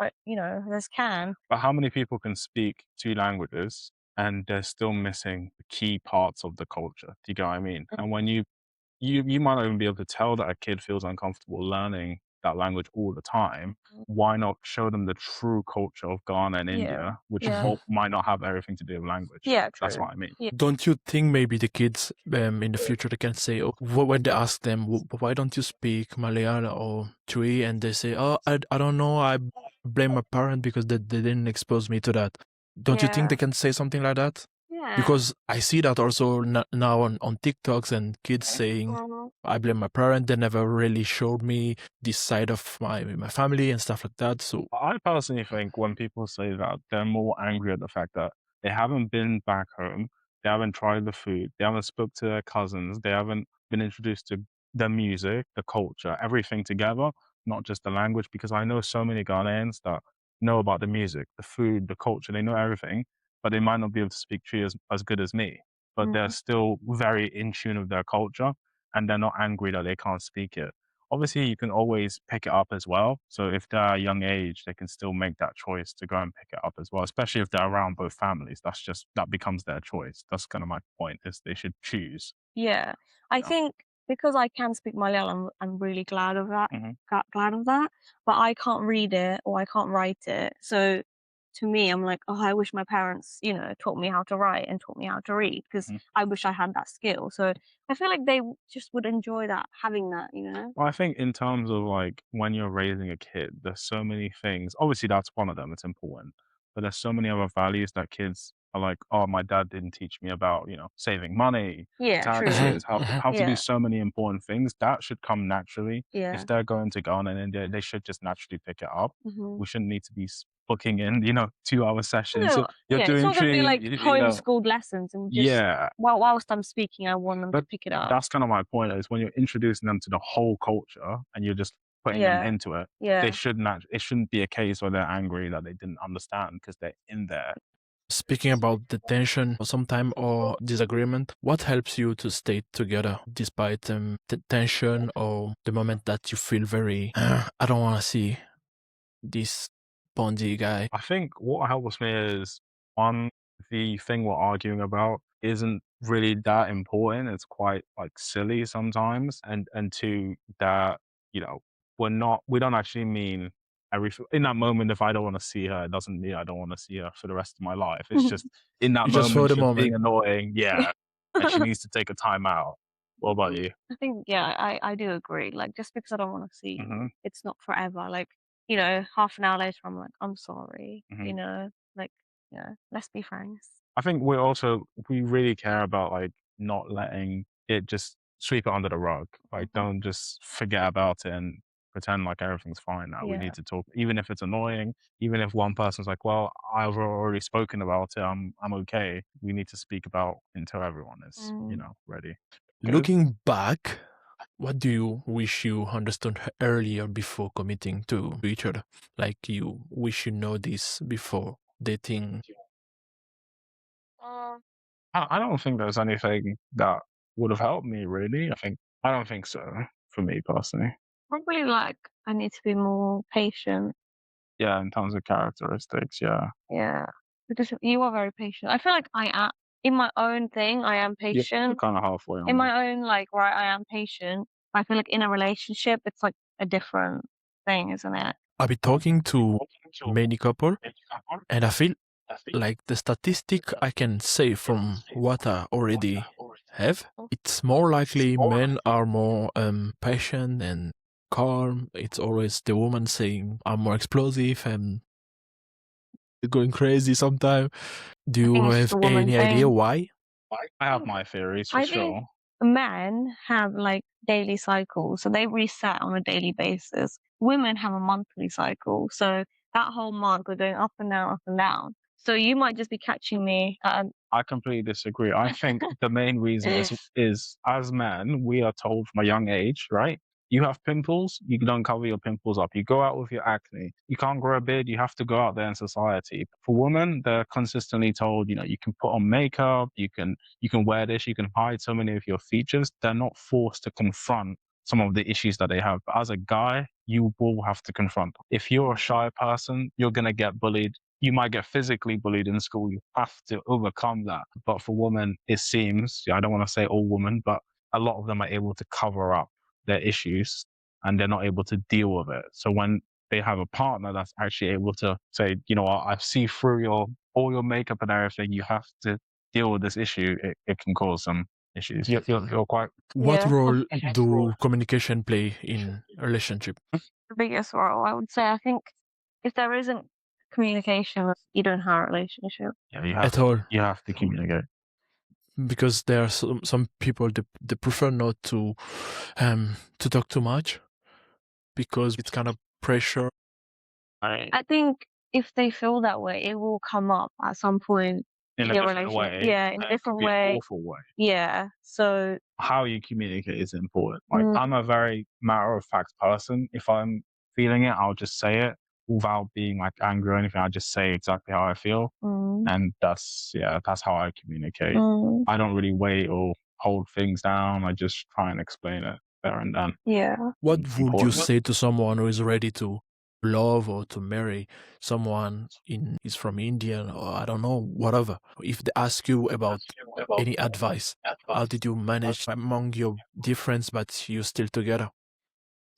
can. But how many people can speak 2 languages and they're still missing the key parts of the culture? Do you get what I mean? And when you might not even be able to tell that a kid feels uncomfortable learning that language all the time. Why not show them the true culture of Ghana and India, which might not have everything to do with language? Yeah, true. That's what I mean. Yeah. Don't you think maybe the kids in the future they can say, when they ask them, why don't you speak Malayalam or Twi, and they say, oh, I don't know, I blame my parent because they didn't expose me to that. Don't you think they can say something like that? Yeah, Yeah. Because I see that also now on TikToks and kids saying, I blame my parent. They never really showed me this side of my family and stuff like that. So I personally think when people say that, they're more angry at the fact that they haven't been back home, they haven't tried the food, they haven't spoke to their cousins, they haven't been introduced to the music, the culture, everything together, not just the language. Because I know so many Ghanaians that know about the music, the food, the culture, they know everything, but they might not be able to speak Tree as good as me. But they're still very in tune with their culture, and they're not angry that they can't speak it. Obviously, you can always pick it up as well. So if they're a young age, they can still make that choice to go and pick it up as well, especially if they're around both families. That becomes their choice. That's kind of my point, is they should choose. Yeah. I Yeah. think because I can speak Malayalam, I'm really glad of that. Mhm. Glad of that. But I can't read it or I can't write it. So to me, I'm like, oh, I wish my parents, taught me how to write and taught me how to read, because Mhm. I wish I had that skill. So I feel like they just would enjoy that, having that, Well, I think in terms of like when you're raising a kid, there's so many things. Obviously, that's one of them. It's important, but there's so many other values that kids are like, oh, my dad didn't teach me about, saving money, Yeah, true. taxes, how to do Yeah. so many important things. That should come naturally. Yeah. If they're going to Ghana, and they should just naturally pick it up. Mhm. We shouldn't need to be booking in, 2-hour sessions. No, You're it's doing not going to be like tree, homeschooled lessons and just yeah. whilst I'm speaking, I want them to But pick it up. that's kind of my point, is when you're introducing them to the whole culture and you're just putting them Yeah. into it, Yeah. it shouldn't be a case where they're angry that they didn't understand because they're in there. speaking about the tension sometime or disagreement, what helps you to stay together despite the tension or the moment that you feel very, I don't want to see this Bonzi guy? I think what helps me is, one, the thing we're arguing about isn't really that important. It's quite like silly sometimes. And two, that, we don't actually mean everything. In that moment, if I don't want to see her, it doesn't mean I don't want to see her for the rest of my life. It's just in that Just for moment, the she's being moment. annoying. Yeah. And she needs to take a time out. What about you? I think, yeah, I do agree. Like, just because I don't want to see you, Mhm. it's not forever. Like, half an hour later, I'm like, I'm sorry. Mhm. Like, let's be friends. I think we really care about like not letting it just sweep it under the rug. Like, don't just forget about it and pretend like everything's fine now. We Yeah. need to talk, even if it's annoying, even if one person's like, well, I've already spoken about it, I'm okay. We need to speak about until everyone is, ready. Good. Looking back, what do you wish you understood earlier before committing to each other? Like you wish you know this before dating? I don't think there's anything that would have helped me really. I don't think so, for me personally. Probably like I need to be more patient. Yeah, in terms of characteristics, yeah. Yeah. Because you are very patient. I feel like I am in my own thing, I am You're patient. kind of halfway on In that. my own, like, right, I am patient. I feel like in a relationship, it's like a different thing, isn't it? I've been talking to many couple, and I feel like the statistic I can say from what I already have, it's more likely men are more patient and calm. It's always the woman saying I'm more explosive and going crazy sometimes. Do I you think it's just have a woman any idea thing. why? I have my theories for I sure. think men have like daily cycles, so they reset on a daily basis. Women have a monthly cycle, so that whole month we're going up and down, up and down. So you might just be catching me at I completely disagree. I think the main reason is as men, we are told from a young age, right? You have pimples, you don't cover your pimples up. You go out with your acne. You can't grow a beard, you have to go out there in society. For women, they're consistently told, you can put on makeup, you can wear this, you can hide so many of your features. They're not forced to confront some of the issues that they have. But as a guy, you will have to confront them. If you're a shy person, you're gonna get bullied. You might get physically bullied in school. You have to overcome that. But for women, it seems, I don't want to say all women, but a lot of them are able to cover up their issues and they're not able to deal with it. So when they have a partner that's actually able to say, I see through all your makeup and everything, you have to deal with this issue, it can cause some issues. You're quite... What Yeah. role do communication play in a relationship? the biggest role. I would say I think if there isn't communication, you don't have a relationship. Yeah, At all? you have to communicate. because there are some people they prefer not to talk too much because it's kind of pressure. I think if they feel that way, it will come up at some point in a your different relationship. way. Yeah, in a and it could different be an way. awful way. Yeah. So How you communicate is important. Like Mm. I'm a very matter of fact person. If I'm feeling it, I'll just say it without being like angry or anything. I just say exactly how I feel, and that's how I communicate. I don't really wait or hold things down. I just try and explain it there and then. yeah. What It's would you important. say to someone who is ready to love or to marry someone is from India or I don't know, whatever? If they ask you about any advice, how did you manage among your difference but you still together?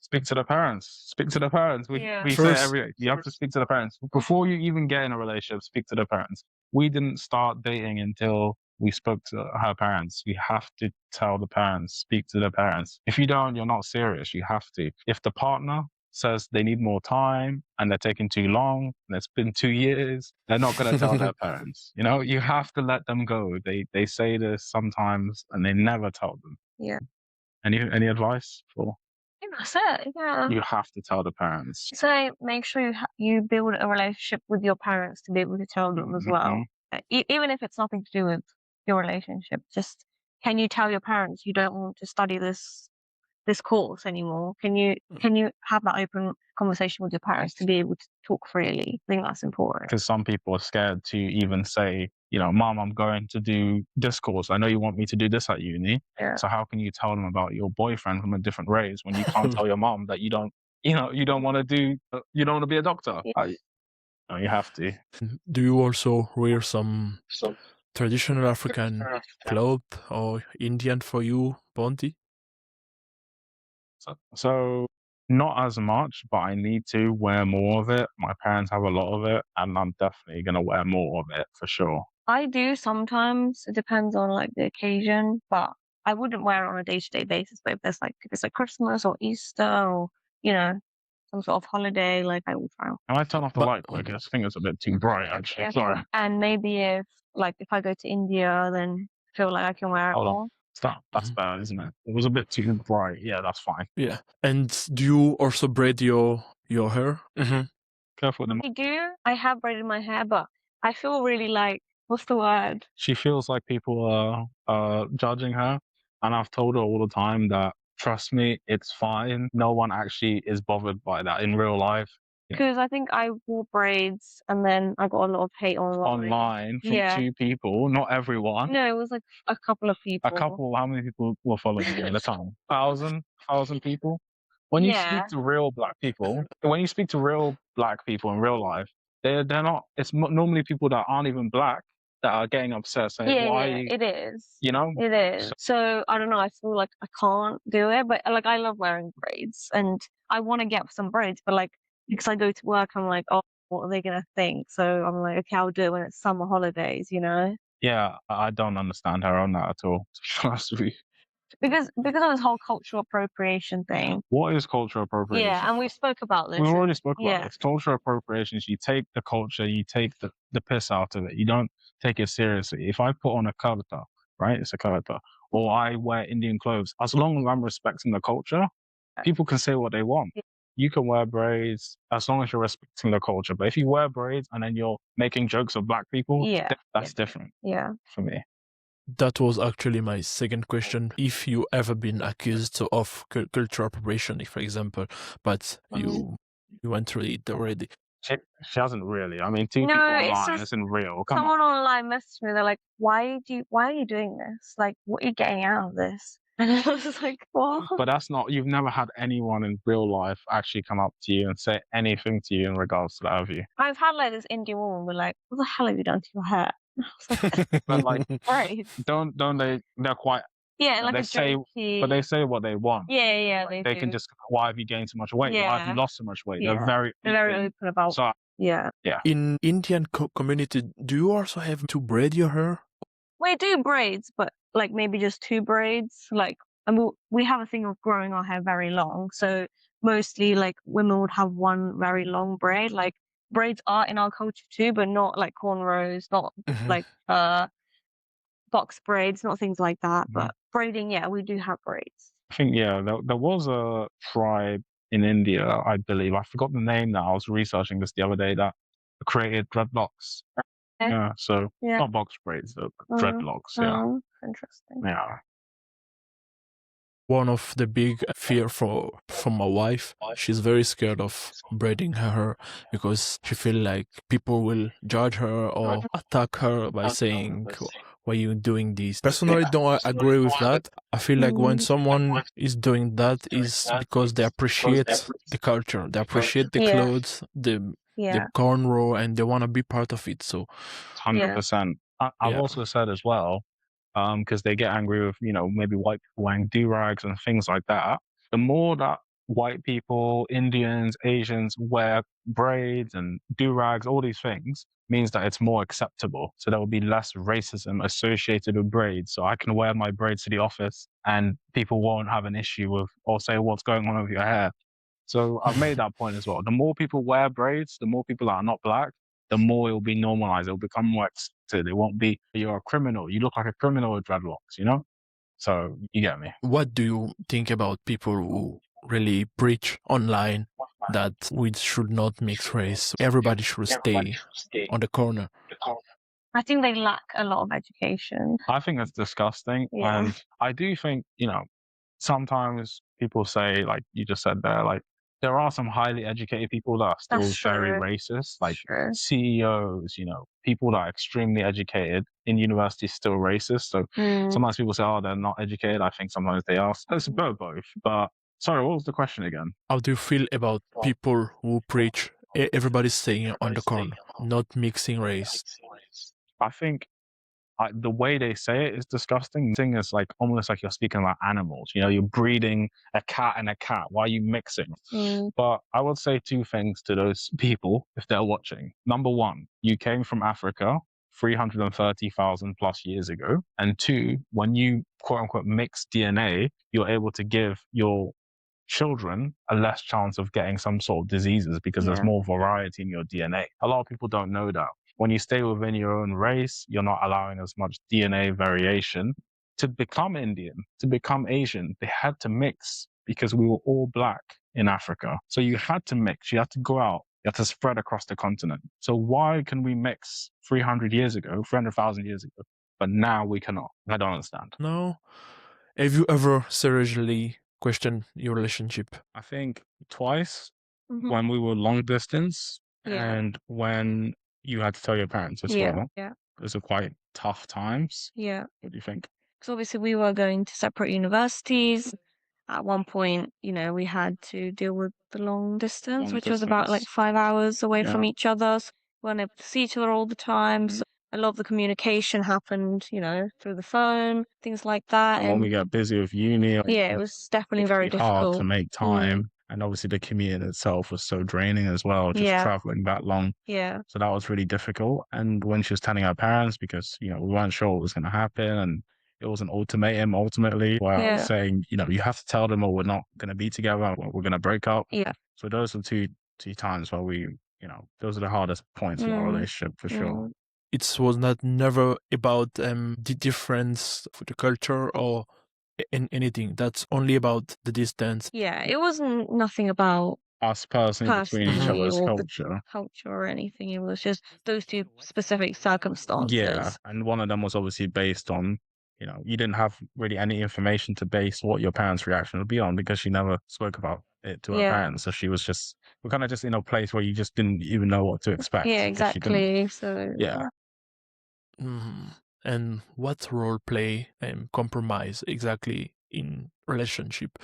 Speak to the parents. Speak to the parents. We Yeah. say First- every day. You have to speak to the parents before you even get in a relationship. Speak to the parents. We didn't start dating until we spoke to her parents. We have to tell the parents. Speak to the parents. If you don't, you're not serious. You have to. If the partner says they need more time and they're taking too long, and it's been 2 years, they're not going to tell their parents. You know, you have to let them go. They say this sometimes and they never tell them. Yeah. Any advice for? I think that's it. Yeah. You have to tell the parents. So make sure you build a relationship with your parents to be able to tell them as well. Even if it's nothing to do with your relationship, just can you tell your parents you don't want to study this course anymore? Can you have that open conversation with your parents to be able to talk freely? I think that's important. Because some people are scared to even say, you know, Mom, I'm going to do this course. I know you want me to do this at uni. Yeah. So how can you tell them about your boyfriend from a different race when you can't tell your mom that you don't want to do, you don't want to be a doctor? Yeah. No, you have to. Do you also wear some traditional African cloth or Indian for you, Bonti? So not as much, but I need to wear more of it. My parents have a lot of it, and I'm definitely going to wear more of it for sure. I do sometimes. It depends on like the occasion, but I wouldn't wear it on a day-to-day basis. But if it's like Christmas or Easter or some sort of holiday, like I will try. And I turn off the But- light quick. I think it's a bit too bright, actually. Yeah. Sorry. And maybe if I go to India, then I feel like I can wear it Hold on. more. Stop. That's bad, isn't it? It was a bit too bright. Yeah, that's fine. Yeah. And do you also braid your hair? Careful with the I do. I have braided my hair, but I feel really like, what's the word? She feels like people are judging her, and I've told her all the time that, trust me, it's fine. No one actually is bothered by that in real life. Because I think I wore braids and then I got a lot of hate Online from two people, not everyone. No, it was like a couple of people. A couple. How many people were following you at the time? 1,000 people. When you speak to real black people, in real life, they're not. It's normally people that aren't even black that are getting upset, saying, "Why?" It is. You know, It is. So I don't know. I feel like I can't do it, but like I love wearing braids, and I want to get some braids, but like because I go to work, I'm like, oh, what are they gonna think? So I'm like, okay, I'll do it when it's summer holidays, you know. Yeah, I don't understand her on that at all, to be honest with you. Because of this whole cultural appropriation thing. What is cultural appropriation? Yeah, and we spoke about this. We already spoke about Yeah. this. Cultural appropriation is you take the culture, you take the piss out of it. You don't take it seriously. If I put on a kurta, right? It's a kurta. Or I wear Indian clothes. As long as I'm respecting the culture, people can say what they want. Yeah. You can wear braids as long as you're respecting the culture. But if you wear braids and then you're making jokes of black people, that's different Yeah. for me. That was actually my second question. If you ever been accused of cultural appropriation, for example, but you went through it already. She hasn't really. I mean, two No, people it's online just isn't real. Come on. Someone online messaged me. They're like, "Why are you doing this? Like, what are you getting out of this?" And I was just like, "What?" But that's not. You've never had anyone in real life actually come up to you and say anything to you in regards to that, have you? I've had like this Indian woman be like, "What the hell have you done to your hair?" And I was like, But like, right. don't they? They're quite. Yeah, like they a say, jokey. but they say what they want. Yeah, they do. can just. Why have you gained so much weight? Why have you lost so much weight? Yeah. They're very open about. So Yeah. In Indian community, do you also have to braid your hair? We do braids, but like maybe just 2 braids. Like, and we have a thing of growing our hair very long. So mostly like women would have one very long braid. Like braids are in our culture too, but not like cornrows, not like box braids, not things like that, Mhm. but braiding, yeah, we do have braids. I think, yeah, there was a tribe in India, I believe. I forgot the name now. I was researching this the other day that created dreadlocks. Okay. Yeah, so Yeah. not box braids, though, but dreadlocks. Yeah, Interesting. yeah. One of the big fear from my wife, she's very scared of braiding her hair because she feel like people will judge her or attack her by saying, why are you doing this? Personally, don't agree with that. I feel like when someone is doing that is because they appreciate the culture, they appreciate the clothes, the cornrow, and they want to be part of it. So 100%. I've also said as well, because they get angry with, maybe white people wearing do-rags and things like that. The more that white people, Indians, Asians wear braids and do-rags, all these things, means that it's more acceptable. So there will be less racism associated with braids. So I can wear my braids to the office and people won't have an issue with, or say, what's going on with your hair. So I've made that point as well. The more people wear braids, the more people that are not black, the more it will be normalized. It will become more accepted. It won't be, you're a criminal. You look like a criminal with dreadlocks. So you get me. what do you think about people who really preach online that we should not mix race? Everybody should stay on the corner. I think they lack a lot of education. I think it's disgusting. Yeah. And I do think, sometimes people say, like you just said there, like there are some highly educated people that are still That's very true. racist, like True. CEOs, people that are extremely educated in university still racist. So sometimes people say, oh, they're not educated. I think sometimes they are. It's both. But sorry, what was the question again? How do you feel about people who preach everybody's staying on the corner, not mixing race? I think the way they say it is disgusting. Thing is like almost like you're speaking about animals. You're breeding a cat and a cat. Why are you mixing? But I would say two things to those people if they're watching. Number one, you came from Africa 330,000 plus years ago. And two, when you quote unquote mix DNA, you're able to give your children a less chance of getting some sort of diseases because there's more variety in your DNA. A lot of people don't know that. When you stay within your own race, you're not allowing as much DNA variation. To become Indian, to become Asian, they had to mix because we were all black in Africa. So you had to mix, you had to go out, you had to spread across the continent. So why can we mix 300,000 years ago, but now we cannot? I don't understand. No. Have you ever seriously questioned your relationship? I think twice. When we were long distance and when you had to tell your parents as well. Yeah. Those are quite tough times. Yeah. What do you think? Because obviously we were going to separate universities. At one point, we had to deal with the long distance, which was about like 5 hours away from each other. So we weren't able to see each other all the time. So a lot of the communication happened, through the phone, things like that. And when we got busy with uni, it was definitely very hard difficult to make time. And obviously the commute itself was so draining as well, just traveling that long. Yeah. So that was really difficult. And when she was telling our parents, because, we weren't sure what was going to happen and it was an ultimatum ultimately, saying, you have to tell them or we're not going to be together, or we're going to break up. Yeah. So those are two times where we, those are the hardest points in our relationship for sure. It was not never about the difference for the culture or in anything. That's only about the distance. Yeah, it wasn't nothing about us personally between each other's culture or anything. It was just those two specific circumstances. Yeah, and one of them was obviously based on, you didn't have really any information to base what your parents' reaction would be on because she never spoke about it to her parents. So she was we're kind of just in a place where you just didn't even know what to expect. Yeah, exactly. So yeah. And what role play and compromise exactly in relationship?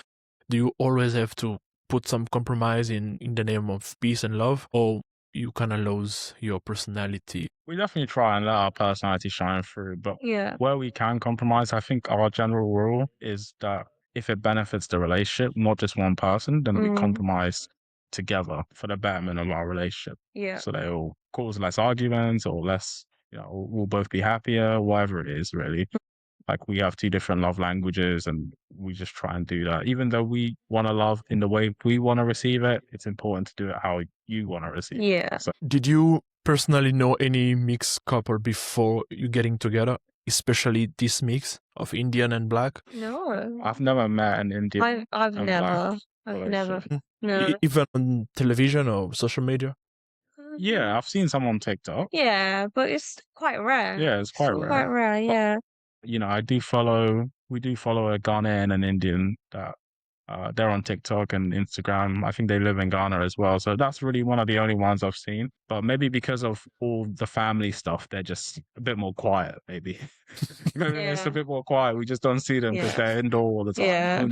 Do you always have to put some compromise in the name of peace and love, or you kind of lose your personality? We definitely try and let our personality shine through, but where we can compromise, I think our general rule is that if it benefits the relationship, not just one person, then we compromise together for the betterment of our relationship. Yeah. So they will cause less arguments or less, we'll both be happier, whatever it is, really. Like we have two different love languages and we just try and do that. Even though we want to love in the way we want to receive it, it's important to do it how you want to receive it. Yeah. So, did you personally know any mixed couple before you getting together? especially this mix of Indian and black? No, I've never met an Indian. I've and never, black I've never, relation. no. Even on television or social media? Yeah, I've seen some on TikTok. Yeah, but it's quite rare. Yeah, it's quite rare. Quite rare, yeah. You know, we do follow a Ghanaian and Indian that they're on TikTok and Instagram. I think they live in Ghana as well. So that's really one of the only ones I've seen. But maybe because of all the family stuff, they're just a bit more quiet, maybe. Maybe it's a Yeah. bit more quiet. We just don't see them because Yeah. they're indoor all the time. Yeah.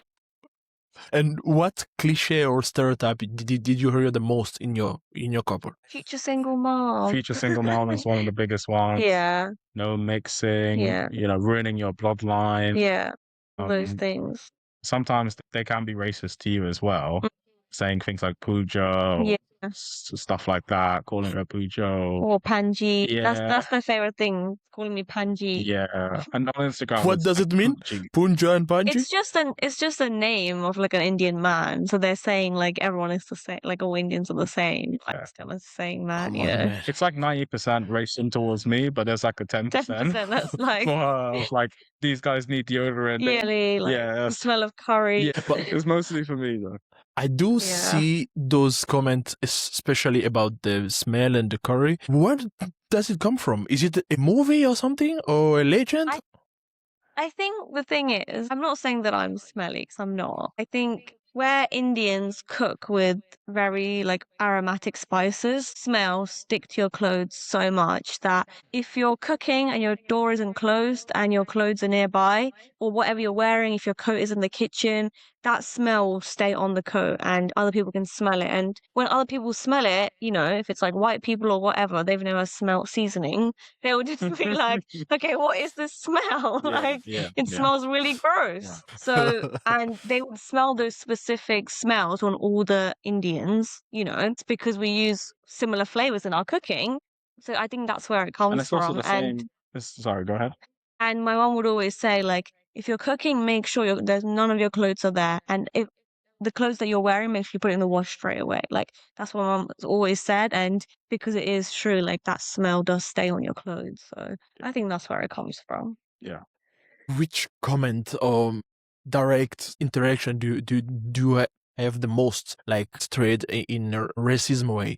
And what cliche or stereotype did you hear the most in your couple? Future single mom. Future single mom is one of the biggest ones. Yeah. No mixing, Yeah. you know, ruining your bloodline. Yeah. All those Um, things. Sometimes they can be racist to you as well, saying things like pujo, Yeah. stuff like that, calling her pujo. Or Panji. Yeah. That's my favorite thing. Calling me Panji. Yeah, and on Instagram, What it's does like it mean? Punji. Punja and Panji? It's just a name of like an Indian man. So they're saying like everyone is the same, like all Indians are the same. Yeah. Like still is saying that, Come you on, know. man. It's like 90% racing towards me, but there's like a 10%. 10% that's like for her, of like these guys need deodorant. yeah, like Yeah, the that's- smell of curry. yeah, but it's mostly for me though. I do Yeah. see those comments, especially about the smell and the curry. Where does it come from? Is it a movie or something, or a legend? I think the thing is, I'm not saying that I'm smelly, because I'm not. I think where Indians cook with very like aromatic spices, smells stick to your clothes so much that if you're cooking and your door isn't closed and your clothes are nearby, or whatever you're wearing, if your coat is in the kitchen, that smell will stay on the coat and other people can smell it. And when other people smell it, you know, if it's like white people or whatever, they've never smelt seasoning, they will just be like, okay, what is this smell? It smells really gross. Yeah. So, and they would smell those specific smells on all the Indians, you know, it's because we use similar flavors in our cooking. So I think that's where it comes And it's from. also the same. Sorry, go ahead. And my mom would always say, like, if you're cooking, make sure there's none of your clothes are there. And if the clothes that you're wearing, make sure you put it in the wash straight away. Like, that's what my mom has always said. And because it is true, like, that smell does stay on your clothes. So I think that's where it comes from. Yeah. Which comment or direct interaction do I have the most, like straight in a racism way,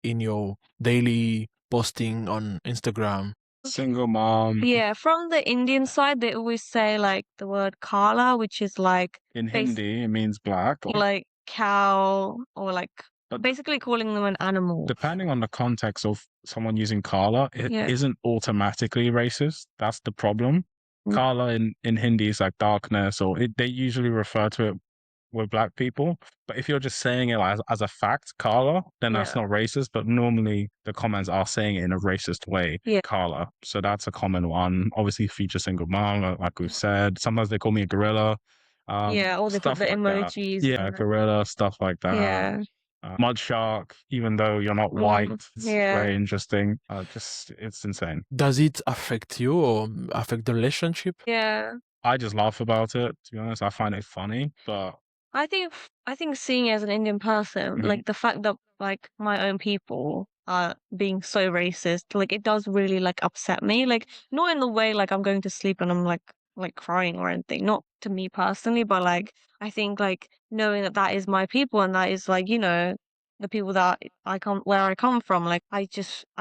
in your daily posting on Instagram? Single mom. Yeah, from the Indian side, they always say like the word kala, which is like In Hindi, it means black. like cow or like But basically calling them an animal. depending on the context of someone using kala, it Yeah. isn't automatically racist. That's the problem. Kala in Hindi is like darkness, or they usually refer to it with black people. But if you're just saying it as a fact, kala, then that's not racist. But normally the comments are saying it in a racist way, kala. So that's a common one. Obviously, feature single mom, like we've said. Sometimes they call me a gorilla. Or they put stuff the like emojis. that. Yeah, gorilla, stuff like that. Yeah. Mud shark, even though you're not white. It's very interesting. It's insane. Does it affect you or affect the relationship? Yeah. I just laugh about it, to be honest. I find it funny, but I think seeing as an Indian person, like the fact that like my own people are being so racist, like it does really like upset me. Like not in the way like I'm going to sleep and I'm like crying or anything. Not to me personally, but like I think like knowing that that is my people and that is like, you know, the people that where I come from. Like I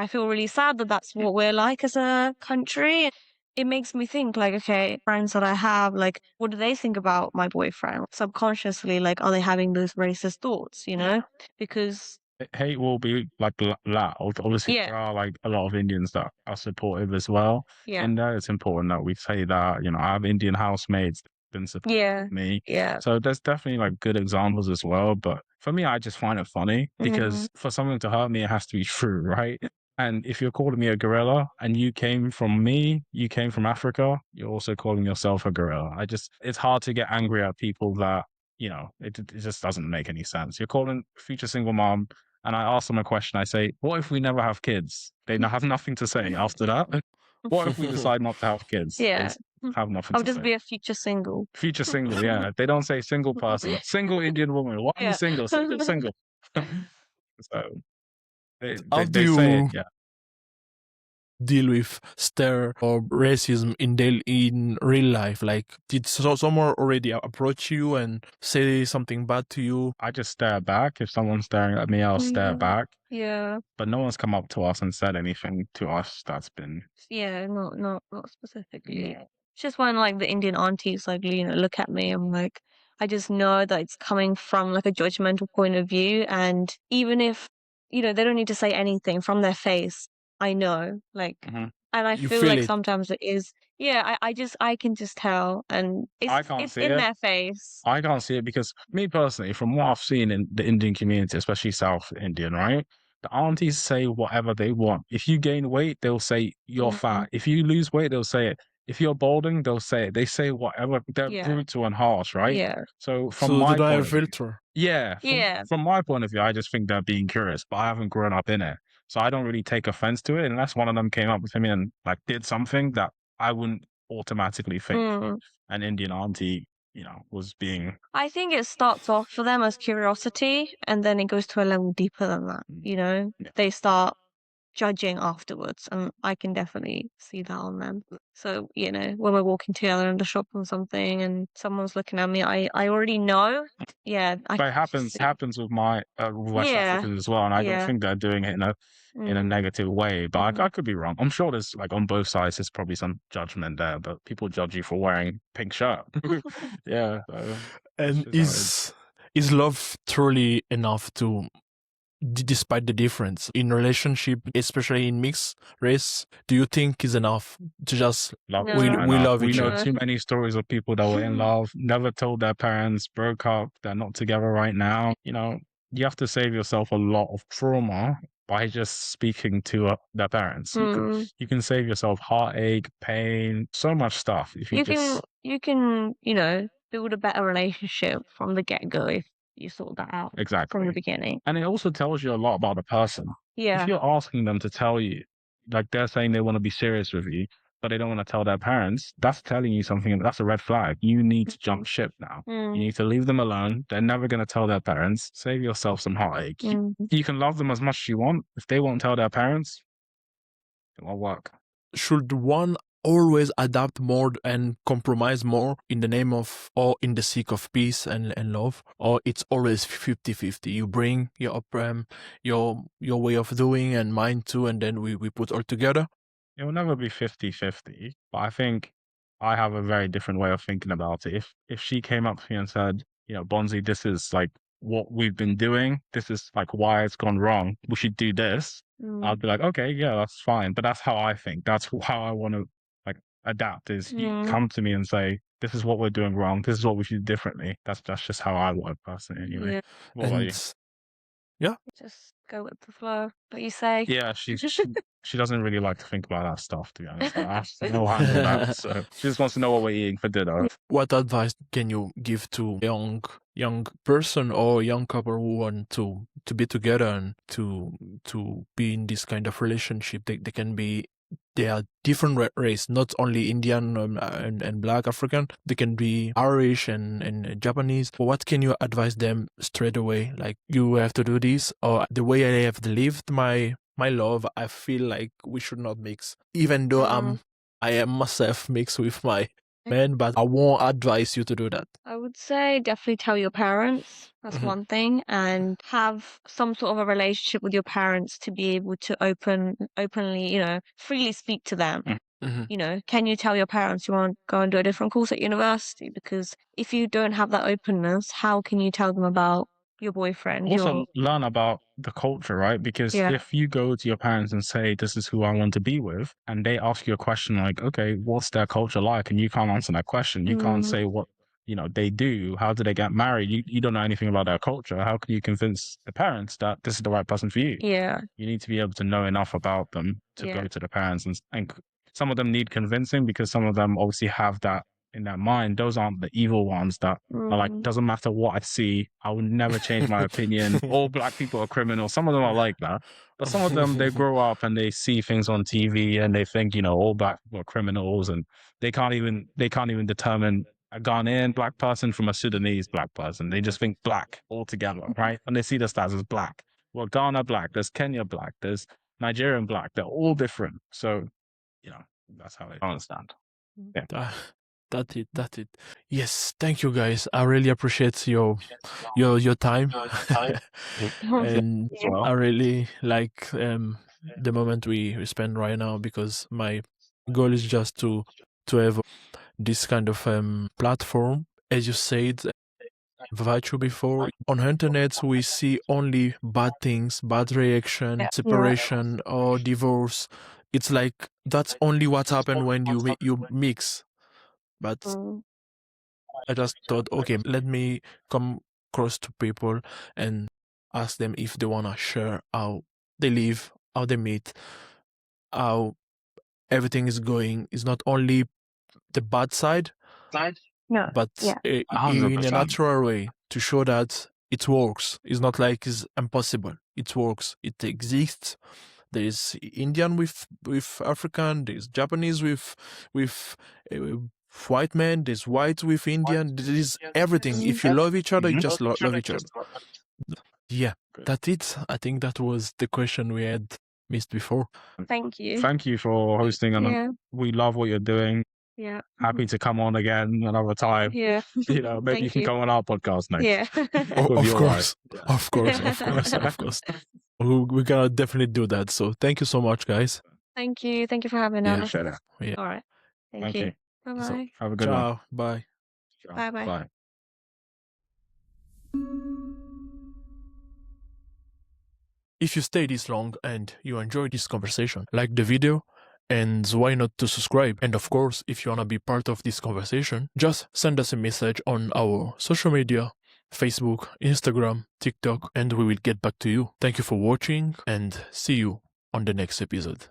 feel really sad that that's what we're like as a country. It makes me think like, okay, friends that I have, like, what do they think about my boyfriend? Subconsciously, like, are they having those racist thoughts, you know? Because hate will be like loud. Obviously, there are like a lot of Indians that are supportive as well. Yeah. In there, it's important that we say that, you know, I have Indian housemates that have been supporting me. Yeah. So there's definitely like good examples as well. But for me, I just find it funny because for something to hurt me, it has to be true, right? And if you're calling me a gorilla and you came from me, you came from Africa, you're also calling yourself a gorilla. It's hard to get angry at people that, you know, it just doesn't make any sense. You're calling future single mom, and I ask them a question. I say, what if we never have kids? They have nothing to say after that. What if we decide not to have kids? Yeah. They have nothing I'll to just say. be a future single. Future single, yeah. They don't say single person. Single Indian woman. Why are you single? Single. So How do they say you it, yeah. deal with stare or racism in real life? Like, did someone already approach you and say something bad to you? I just stare back. If someone's staring at me, I'll stare back. Yeah. But no one's come up to us and said anything to us that's been... Yeah, not specifically. It's just when like the Indian aunties like, look at me, I'm like, I just know that it's coming from like a judgmental point of view, and even if, they don't need to say anything from their face, I know, like, Mhm. and I You feel feel like it. sometimes it is, yeah, I can just tell, and I can't it's see in it. their face. I can't see it because me personally, from what I've seen in the Indian community, especially South Indian, right? The aunties say whatever they want. If you gain weight, they'll say you're Mhm. fat. If you lose weight, they'll say it. If you're balding, they'll say it. They say whatever. They're Yeah. brutal and harsh, right? Yeah. So from So my do I point have of view, filter? yeah, Yeah. from my point of view, I just think they're being curious, but I haven't grown up in it. So I don't really take offense to it unless one of them came up with me and like did something that I wouldn't automatically think Mm. an Indian auntie, was being... I think it starts off for them as curiosity, and then it goes to a level deeper than that, Yeah. They start judging afterwards, and I can definitely see that on them. So, when we're walking together in the shop or something and someone's looking at me, I already know. Yeah, I But it can just see. happens with my West Yeah, Africans as well, and I don't yeah. think they're doing it in a Mm. negative way. But Mm. I could be wrong. I'm sure there's like on both sides, there's probably some judgment there. But people judge you for wearing pink shirt. Yeah, so And it's how it is. is love truly enough to, despite the difference in relationship, especially in mixed race, do you think is enough to just Love No. is we not we enough. love We each know other? too many stories of people that were in love, never told their parents, broke up, they're not together right now. You have to save yourself a lot of trauma by just speaking to their parents. Mm. You can save yourself heartache, pain, so much stuff if you You just... can, build a better relationship from the get-go if you sort that out from the Exactly. beginning. And it also tells you a lot about the person. Yeah. If you're asking them to tell you, like they're saying they want to be serious with you, but they don't want to tell their parents, that's telling you something. That's a red flag. You need to jump ship now. You Mm. need to leave them alone. They're never going to tell their parents. Save yourself some heartache. Mm. You can love them as much as you want. If they won't tell their parents, it won't work. Should one always adapt more and compromise more in the name of, or in the sake of peace and love, or it's always 50-50? You bring your your way of doing and mine too, and then we put all together? It will never be 50-50, but I think I have a very different way of thinking about it. If she came up to me and said, Bonzi, this is like what we've been doing, this is like why it's gone wrong, we should do this, I'd be like, okay, yeah, that's fine. But that's how I think. That's how I want to like adapt, is you come to me and say, this is what we're doing wrong, this is what we should do differently. That's just how I work personally anyway. Yeah. What about you? And yeah, Just go with the flow. What you say? Yeah, she doesn't really like to think about that stuff, to be honest. I know how to handle that. So she just wants to know what we're eating for dinner. what advice can you give to a young person or young couple who want to be together and to be in this kind of relationship? They are different race, not only Indian and Black African. They can be Irish and Japanese. What can you advise them straight away? Like, you have to do this, or the way I have lived my love, I feel like we should not mix. Even though I am myself mixed with my man, but I won't advise you to do that. I would say definitely tell your parents. That's Mhm. one thing, and have some sort of a relationship with your parents to be able to openly, freely speak to them. Mhm. Can you tell your parents you want to go and do a different course at university? Because if you don't have that openness, how can you tell them about your boyfriend? Also, learn about the culture, right? Because Yeah. if you go to your parents and say, this is who I want to be with, and they ask you a question like, okay, what's their culture like? And you can't answer that question. You can't say what, they do. How do they get married? You don't know anything about their culture. How can you convince the parents that this is the right person for you? Yeah. You need to be able to know enough about them to go to the parents. And some of them need convincing because some of them obviously have that in their mind. Those aren't the evil ones that are like, doesn't matter what I see, I will never change my opinion. All Black people are criminals. Some of them are like that. But some of them, they grow up and they see things on TV and they think, all Black people are criminals, and they can't even determine a Ghanaian Black person from a Sudanese Black person. They just think Black altogether, right? And they see the stats as Black. Well, Ghana Black, there's Kenya Black, there's Nigerian black. They're all different. So, that's how I understand. That's it. Yes, thank you guys. I really appreciate your time. And I really like the moment we spend right now, because my goal is just to have this kind of platform. As you said, Vachu, before, on internet we see only bad things, bad reaction, separation or divorce. It's like that's only what happened when you mix. But I just thought, okay, let me come close to people and ask them if they want to share how they live, how they meet, how everything is going. It's not only the bad side, but in a 100%. natural way, to show that it works. It's not like it's impossible. It works. It exists. There is Indian with African. There's Japanese with white man. There's white with Indian. There is everything. If you love each other, you just love each other. Yeah, that's it. I think that was the question we had missed before. Thank you. Thank you for hosting, and we love what you're doing. Yeah. Happy to come on again another time. Yeah. Maybe you can come on our podcast next. Yeah. Of course. We're gonna definitely do that. So thank you so much, guys. Thank you for having us. Yeah. All right. Thank you. you. Bye-bye. Have a good one. Ciao. Bye. Bye-bye. Bye. If you stay this long and you enjoyed this conversation, like the video, and why not to subscribe? And of course, if you want to be part of this conversation, just send us a message on our social media, Facebook, Instagram, TikTok, and we will get back to you. Thank you for watching, and see you on the next episode.